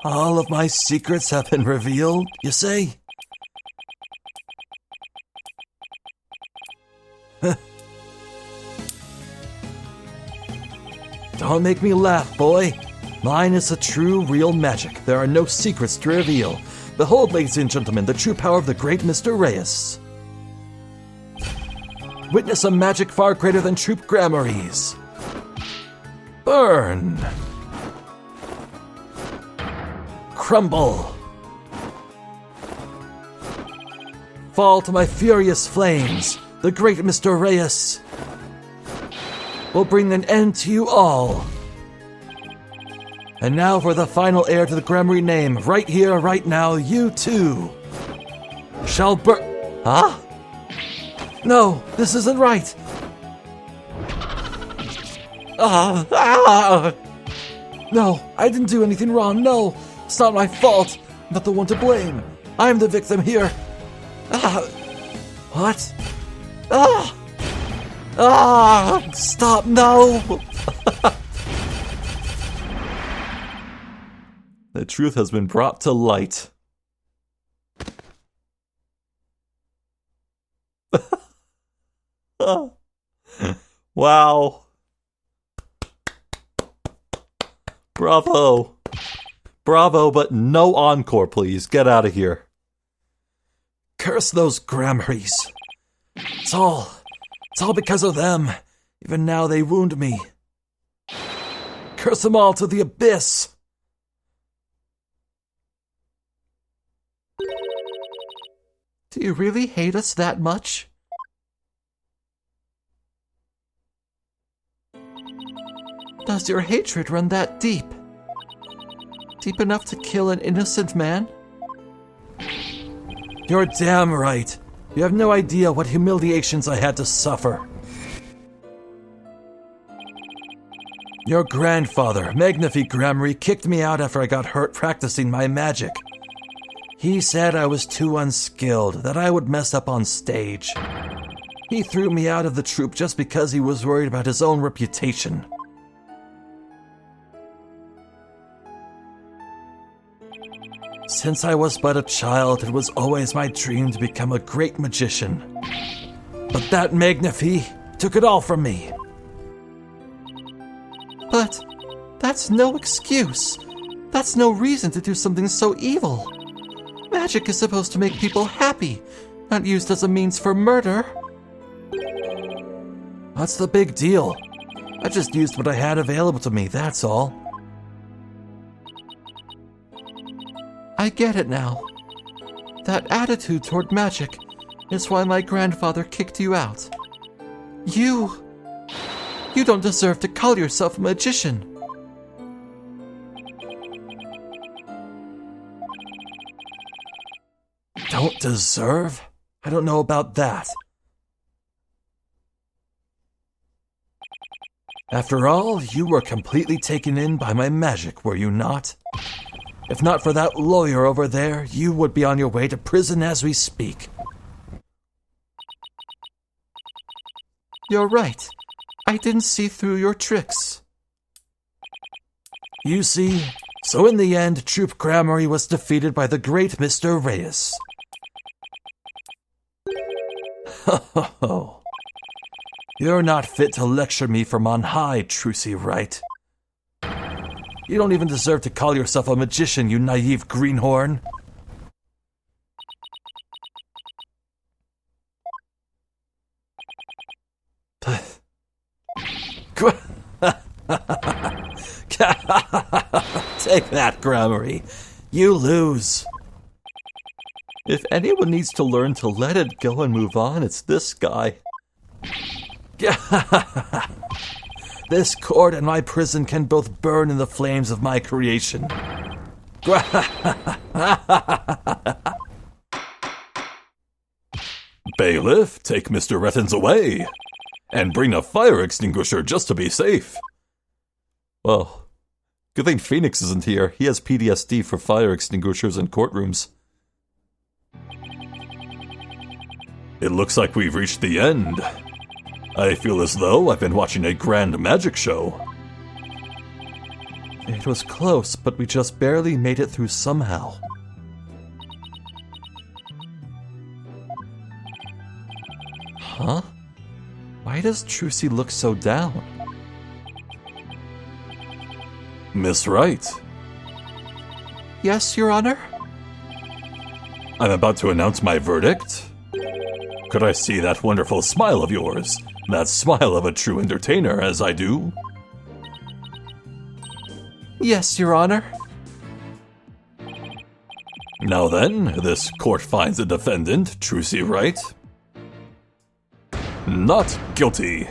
All of my secrets have been revealed, you say? Don't make me laugh, boy. Mine is a true, real magic. There are no secrets to reveal. Behold, ladies and gentlemen, the true power of the great Mr. Reyes. Witness a magic far greater than troop Gramarye's. Burn. Crumble. Fall to my furious flames. The great Mr. Reyes will bring an end to you all. And now for the final heir to the Gramarye name. Right here, right now, you too shall burn. Huh? No, this isn't right. No, I didn't do anything wrong. No, it's not my fault. I'm not the one to blame. I'm the victim here. What? Stop, no. The truth has been brought to light. Wow. Bravo. Bravo, but no encore, please. Get out of here. Curse those Gramarys. It's all because of them. Even now they wound me. Curse them all to the abyss. Do you really hate us that much? Does your hatred run that deep? Deep enough to kill an innocent man? You're damn right. You have no idea what humiliations I had to suffer. Your grandfather, Magnifique Gramarye, kicked me out after I got hurt practicing my magic. He said I was too unskilled, that I would mess up on stage. He threw me out of the troupe just because he was worried about his own reputation. Since I was but a child, it was always my dream to become a great magician. But that Magnifique took it all from me. But that's no excuse. That's no reason to do something so evil. Magic is supposed to make people happy, not used as a means for murder. What's the big deal? I just used what I had available to me, that's all. I get it now. That attitude toward magic is why my grandfather kicked you out. You don't deserve to call yourself a magician. Don't deserve? I don't know about that. After all, you were completely taken in by my magic, were you not? If not for that lawyer over there, you would be on your way to prison as we speak. You're right. I didn't see through your tricks. You see, so in the end, Troop Gramarye was defeated by the great Mr. Reyes. Ho. You're not fit to lecture me from on high, Trucy Wright. You don't even deserve to call yourself a magician, you naive greenhorn. Take that, Gramarye. You lose. If anyone needs to learn to let it go and move on, it's this guy. This court and my prison can both burn in the flames of my creation. Bailiff, take Mr. Rettens away. And bring a fire extinguisher just to be safe. Well, good thing Phoenix isn't here. He has PTSD for fire extinguishers in courtrooms. It looks like we've reached the end. I feel as though I've been watching a grand magic show. It was close, but we just barely made it through somehow. Huh? Why does Trucy look so down? Miss Wright, Yes, Your Honor? I'm about to announce my verdict. Could I see that wonderful smile of yours? That smile of a true entertainer, as I do? Yes, Your Honor. Now then, this court finds the defendant, Trucy Wright, not guilty.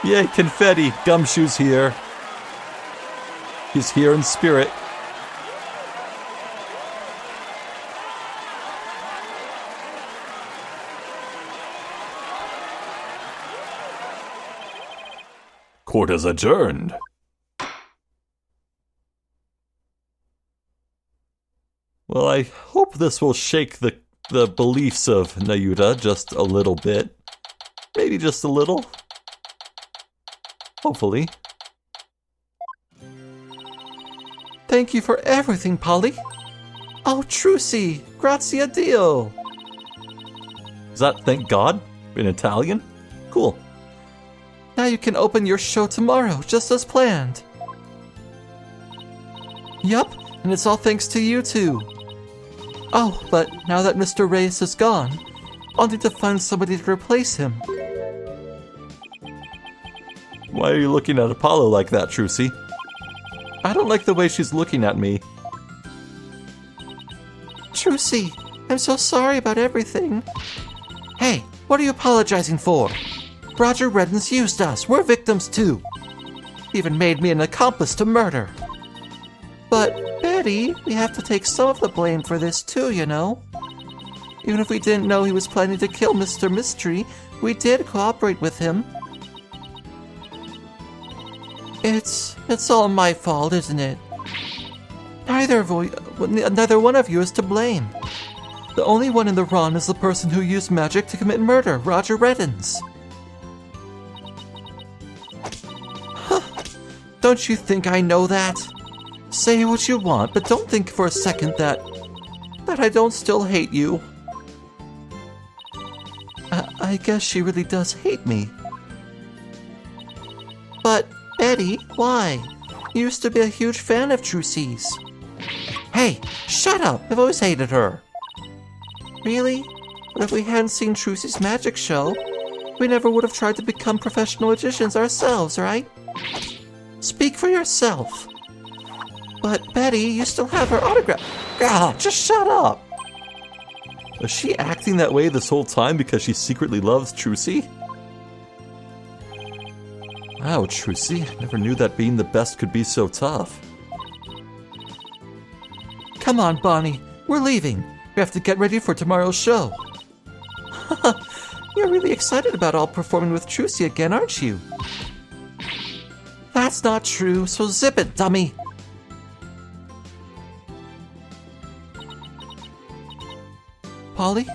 Yay, confetti! Gumshoe's here. He's here in spirit. Court is adjourned. Well, I hope this will shake the beliefs of Nayuta just a little bit. Maybe just a little. Hopefully. Thank you for everything, Polly. Oh, Trucy, grazie a Dio. Is that thank God in Italian? Cool. Now you can open your show tomorrow, just as planned. Yup, and it's all thanks to you too. Oh, but now that Mr. Reyes is gone, I'll need to find somebody to replace him. Why are you looking at Apollo like that, Trucy? I don't like the way she's looking at me. Trucy, I'm so sorry about everything. Hey, what are you apologizing for? Roger Reddens used us. We're victims too. He even made me an accomplice to murder. But, Betty, we have to take some of the blame for this too, you know? Even if we didn't know he was planning to kill Mr. Mystery, we did cooperate with him. It's all my fault, isn't it? Neither one of you is to blame. The only one in the wrong is the person who used magic to commit murder, Roger Reddens. Don't you think I know that? Say what you want, but don't think for a second that I don't still hate you. I guess she really does hate me. But, Betty, why? You used to be a huge fan of Trucy's. Hey, shut up! I've always hated her. Really? But if we hadn't seen Trucy's magic show, we never would have tried to become professional magicians ourselves, right? Speak for yourself. But Betty, you still have her autograph. Ah, just shut up. Was she acting that way this whole time because she secretly loves Trucy? Wow, Trucy, never knew that being the best could be so tough. Come on, Bonnie, we're leaving. We have to get ready for tomorrow's show. You're really excited about all performing with Trucy again, aren't you? That's not true, so zip it, dummy. Polly,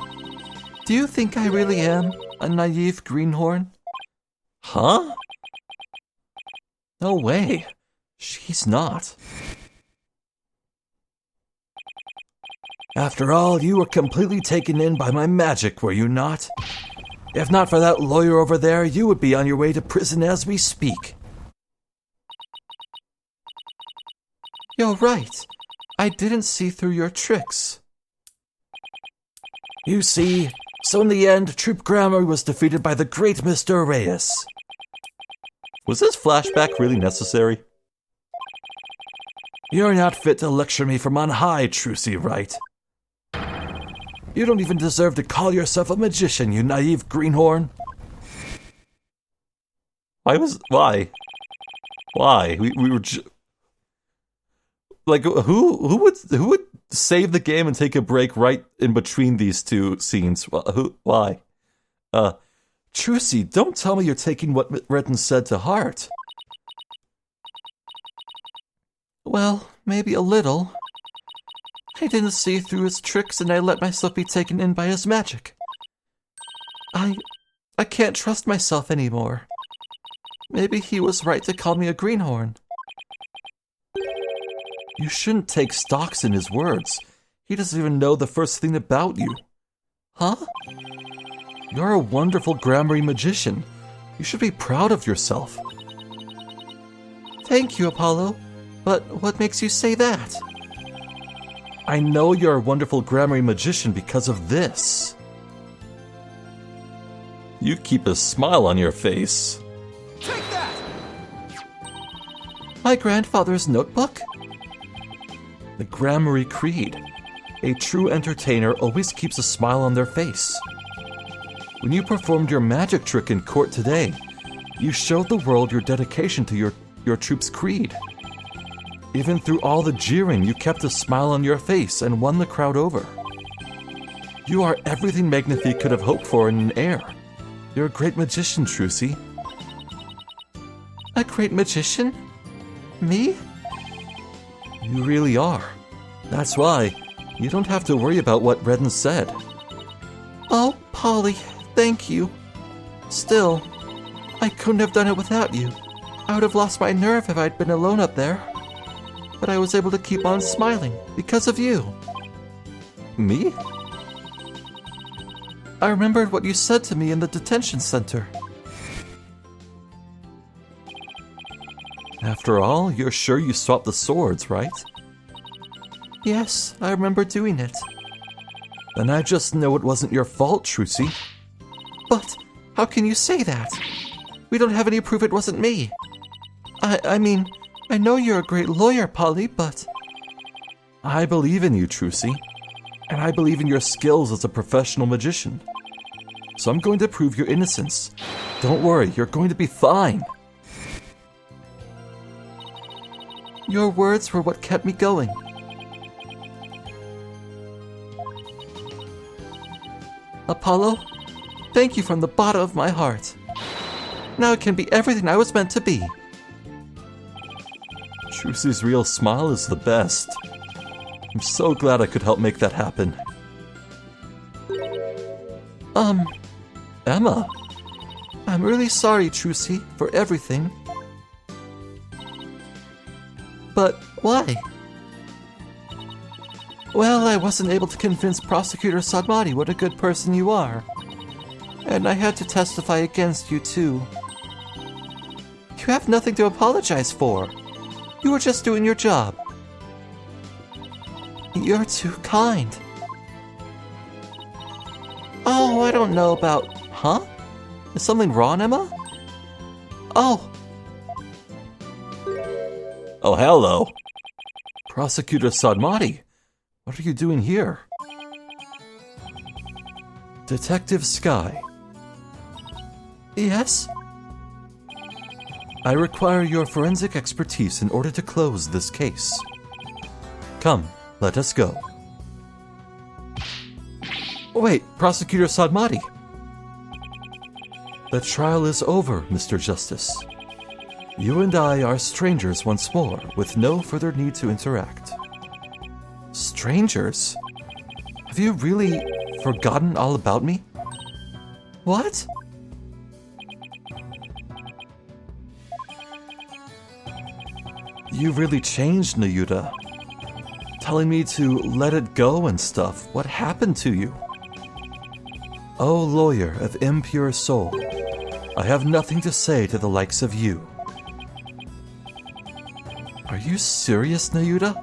do you think I really am a naive greenhorn? Huh? No way. She's not. After all, you were completely taken in by my magic, were you not? If not for that lawyer over there, you would be on your way to prison as we speak. You're right. I didn't see through your tricks. You see, so in the end, Troop Grammar was defeated by the great Mr. Reyes. Was this flashback really necessary? You're not fit to lecture me from on high, Trucy Wright. You don't even deserve to call yourself a magician, you naive greenhorn. Why? We were like, who would save the game and take a break right in between these two scenes? Why? Trucy, don't tell me you're taking what Redden said to heart. Well, maybe a little. I didn't see through his tricks and I let myself be taken in by his magic. I can't trust myself anymore. Maybe he was right to call me a greenhorn. You shouldn't take stocks in his words. He doesn't even know the first thing about you. Huh? You're a wonderful Gramarye magician. You should be proud of yourself. Thank you, Apollo. But what makes you say that? I know you're a wonderful Gramarye magician because of this. You keep a smile on your face. Take that! My grandfather's notebook? The Gramarye Creed. A true entertainer always keeps a smile on their face. When you performed your magic trick in court today, you showed the world your dedication to your troop's creed. Even through all the jeering, you kept a smile on your face and won the crowd over. You are everything Magnifique could have hoped for in an heir. You're a great magician, Trucy. A great magician? Me? You really are. That's why you don't have to worry about what Redden said. Oh, Polly, thank you. Still, I couldn't have done it without you. I would have lost my nerve if I'd been alone up there. But I was able to keep on smiling because of you. Me? I remembered what you said to me in the detention center. After all, you're sure you swapped the swords, right? Yes, I remember doing it. Then I just know it wasn't your fault, Trucy. But how can you say that? We don't have any proof it wasn't me. I mean, I know you're a great lawyer, Polly, but... I believe in you, Trucy. And I believe in your skills as a professional magician. So I'm going to prove your innocence. Don't worry, you're going to be fine. Your words were what kept me going. Apollo, thank you from the bottom of my heart. Now it can be everything I was meant to be. Trucy's real smile is the best. I'm so glad I could help make that happen. Emma. I'm really sorry, Trucy, for everything. But why? Well, I wasn't able to convince Prosecutor Sadmati what a good person you are. And I had to testify against you, too. You have nothing to apologize for. You were just doing your job. You're too kind. Oh, I don't know about... Huh? Is something wrong, Emma? Oh. Oh, hello. Prosecutor Sadmati, what are you doing here? Detective Sky. Yes? I require your forensic expertise in order to close this case. Come, let us go. Wait, Prosecutor Sadmati. The trial is over, Mr. Justice. You and I are strangers once more, with no further need to interact. Strangers? Have you really forgotten all about me? What? You really changed, Nayuta. Telling me to let it go and stuff. What happened to you? Oh, lawyer of impure soul, I have nothing to say to the likes of you. Are you serious, Nayuta?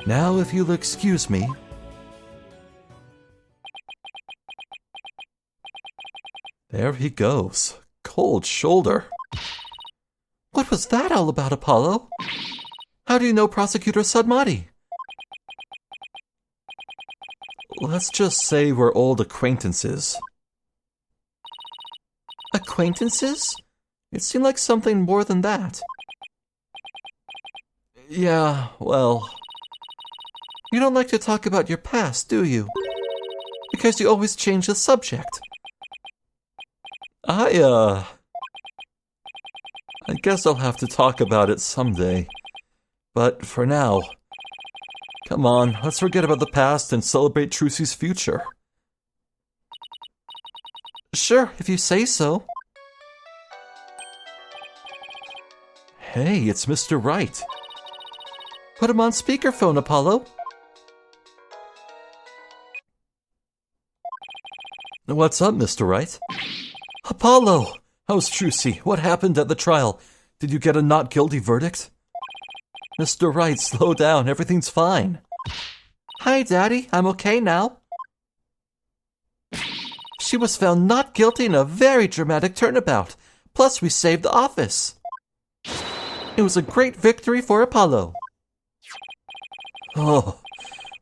Now, if you'll excuse me. There he goes. Cold shoulder. What was that all about, Apollo? How do you know Prosecutor Sadmati? Let's just say we're old acquaintances. Acquaintances? It seemed like something more than that. Yeah, well... You don't like to talk about your past, do you? Because you always change the subject. I guess I'll have to talk about it someday. But for now... Come on, let's forget about the past and celebrate Trucy's future. Sure, if you say so. Hey, it's Mr. Wright. Put him on speakerphone, Apollo. What's up, Mr. Wright? Apollo! How's Trucy? What happened at the trial? Did you get a not guilty verdict? Mr. Wright, slow down. Everything's fine. Hi, Daddy. I'm okay now. She was found not guilty in a very dramatic turnabout. Plus, we saved the office. It was a great victory for Apollo. Oh,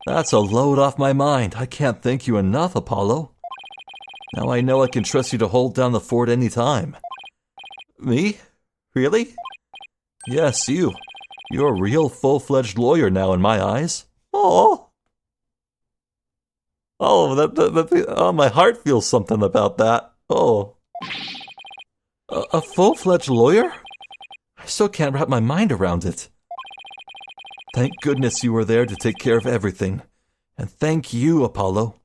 that's a load off my mind. I can't thank you enough, Apollo. Now I know I can trust you to hold down the fort any time. Me? Really? Yes, you. You're a real full-fledged lawyer now in my eyes. Oh. Oh, my heart feels something about that. Oh. A full-fledged lawyer? I still can't wrap my mind around it. Thank goodness you were there to take care of everything. And thank you, Apollo.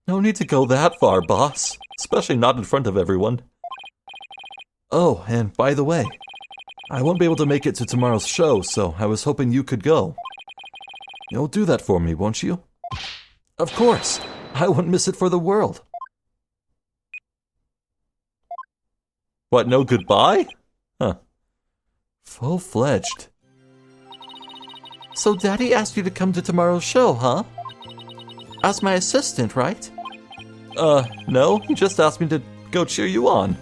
No need to go that far, boss. Especially not in front of everyone. Oh, and by the way, I won't be able to make it to tomorrow's show, so I was hoping you could go. You'll do that for me, won't you? Of course. I wouldn't miss it for the world. What, no goodbye? Huh. Full-fledged. So Daddy asked you to come to tomorrow's show, huh? As my assistant, right? No. He just asked me to go cheer you on.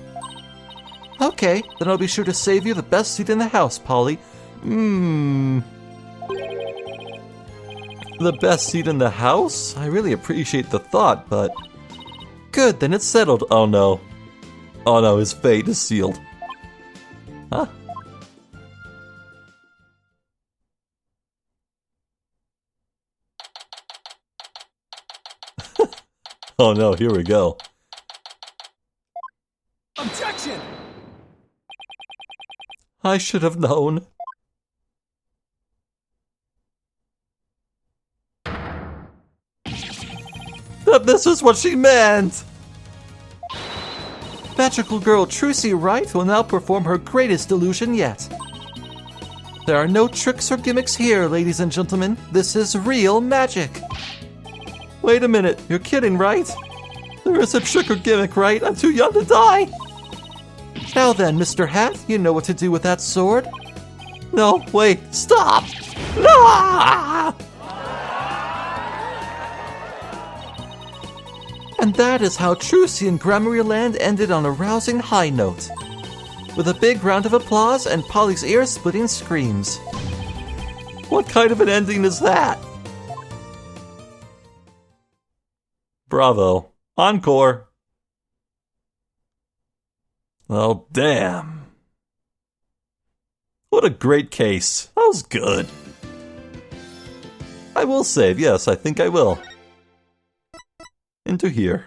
Okay, then I'll be sure to save you the best seat in the house, Polly. The best seat in the house? I really appreciate the thought, but... Good, then it's settled. Oh no. Oh no, his fate is sealed. Huh? Oh no, here we go. Objection! I should have known. That this is what she meant! Magical girl Trucy Wright will now perform her greatest illusion yet. There are no tricks or gimmicks here, ladies and gentlemen. This is real magic. Wait a minute, you're kidding, right? There is a trick or gimmick, right? I'm too young to die. Now then, Mr. Hat, you know what to do with that sword. No, wait, stop! No! And that is how Trucy and Gramarye Land ended on a rousing high note. With a big round of applause and Polly's ear-splitting screams. What kind of an ending is that? Bravo. Encore. Oh, damn. What a great case. That was good. I will save, yes, I think I will. Into here.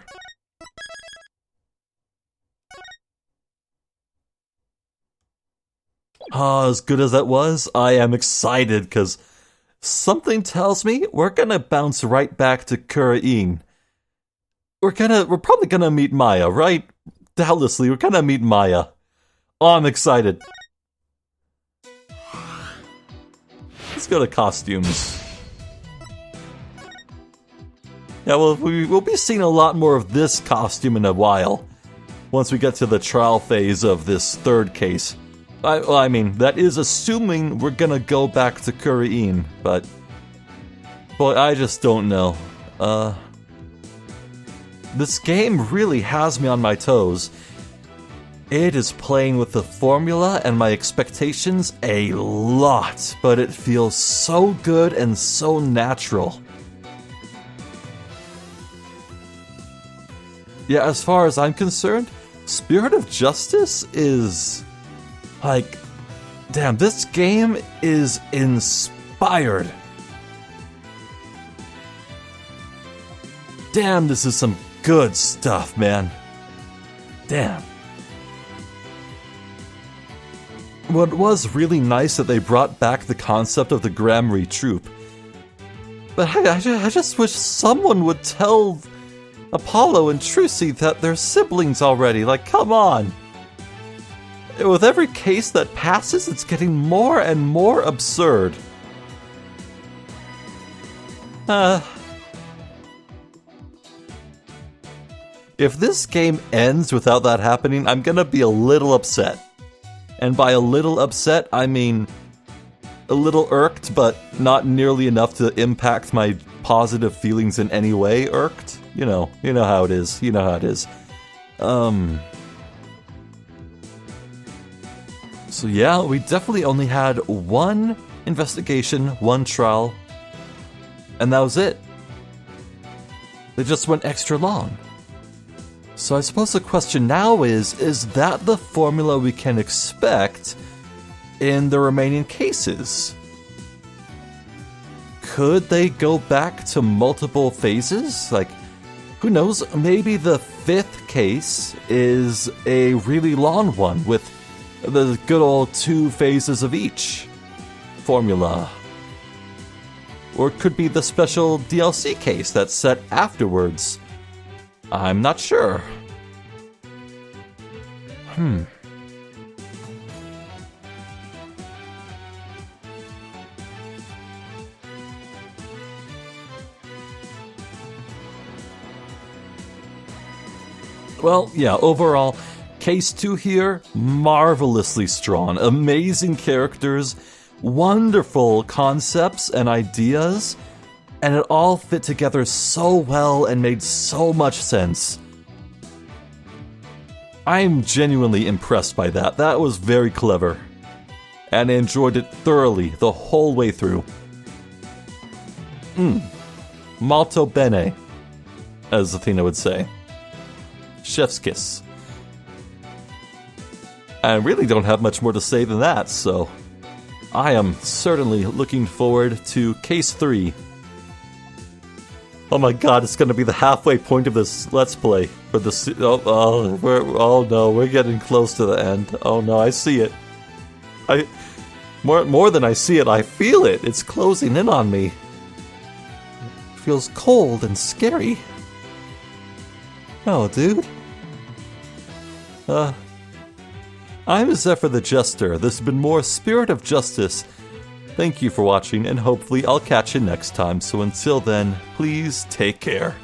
Ah, as good as that was, I am excited because something tells me we're gonna bounce right back to Khura'in. We're probably gonna meet Maya, right? Doubtlessly, we're gonna meet Maya. Oh, I'm excited. Let's go to costumes. Yeah, well, we'll be seeing a lot more of this costume in a while. Once we get to the trial phase of this third case. I mean, that is assuming we're gonna go back to Khura'in, but... Boy, I just don't know. This game really has me on my toes. It is playing with the formula and my expectations a lot, but it feels so good and so natural. Yeah, as far as I'm concerned, Spirit of Justice is... like... damn, this game is inspired. Damn, this is some good stuff, man. Damn. What was really nice that they brought back the concept of the Gramarye troupe. But I just wish someone would tell Apollo and Trucy that they're siblings already. Like, come on. With every case that passes, it's getting more and more absurd. If this game ends without that happening, I'm gonna be a little upset. And by a little upset, I mean a little irked, but not nearly enough to impact my positive feelings in any way. Irked? You know how it is. You know how it is. So yeah, we definitely only had one investigation, one trial, and that was it. They just went extra long. So I suppose the question now is that the formula we can expect in the remaining cases? Could they go back to multiple phases? Like, who knows? Maybe the 5th case is a really long one with the good old 2 phases of each formula. Or it could be the special DLC case that's set afterwards. I'm not sure. Well, yeah, overall, Case 2 here, marvelously strong, amazing characters, wonderful concepts and ideas, and it all fit together so well and made so much sense. I'm genuinely impressed by that. That was very clever. And I enjoyed it thoroughly the whole way through. Molto bene, as Athena would say. Chef's kiss. I really don't have much more to say than that, so I am certainly looking forward to Case 3. Oh my god, it's gonna be the halfway point of this Let's Play. For this, oh no, we're getting close to the end. Oh no, I see it. More than I see it, I feel it. It's closing in on me. It feels cold and scary. Oh, dude. I'm Zephyr the Jester. This has been more Spirit of Justice. Thank you for watching, and hopefully I'll catch you next time. So until then, please take care.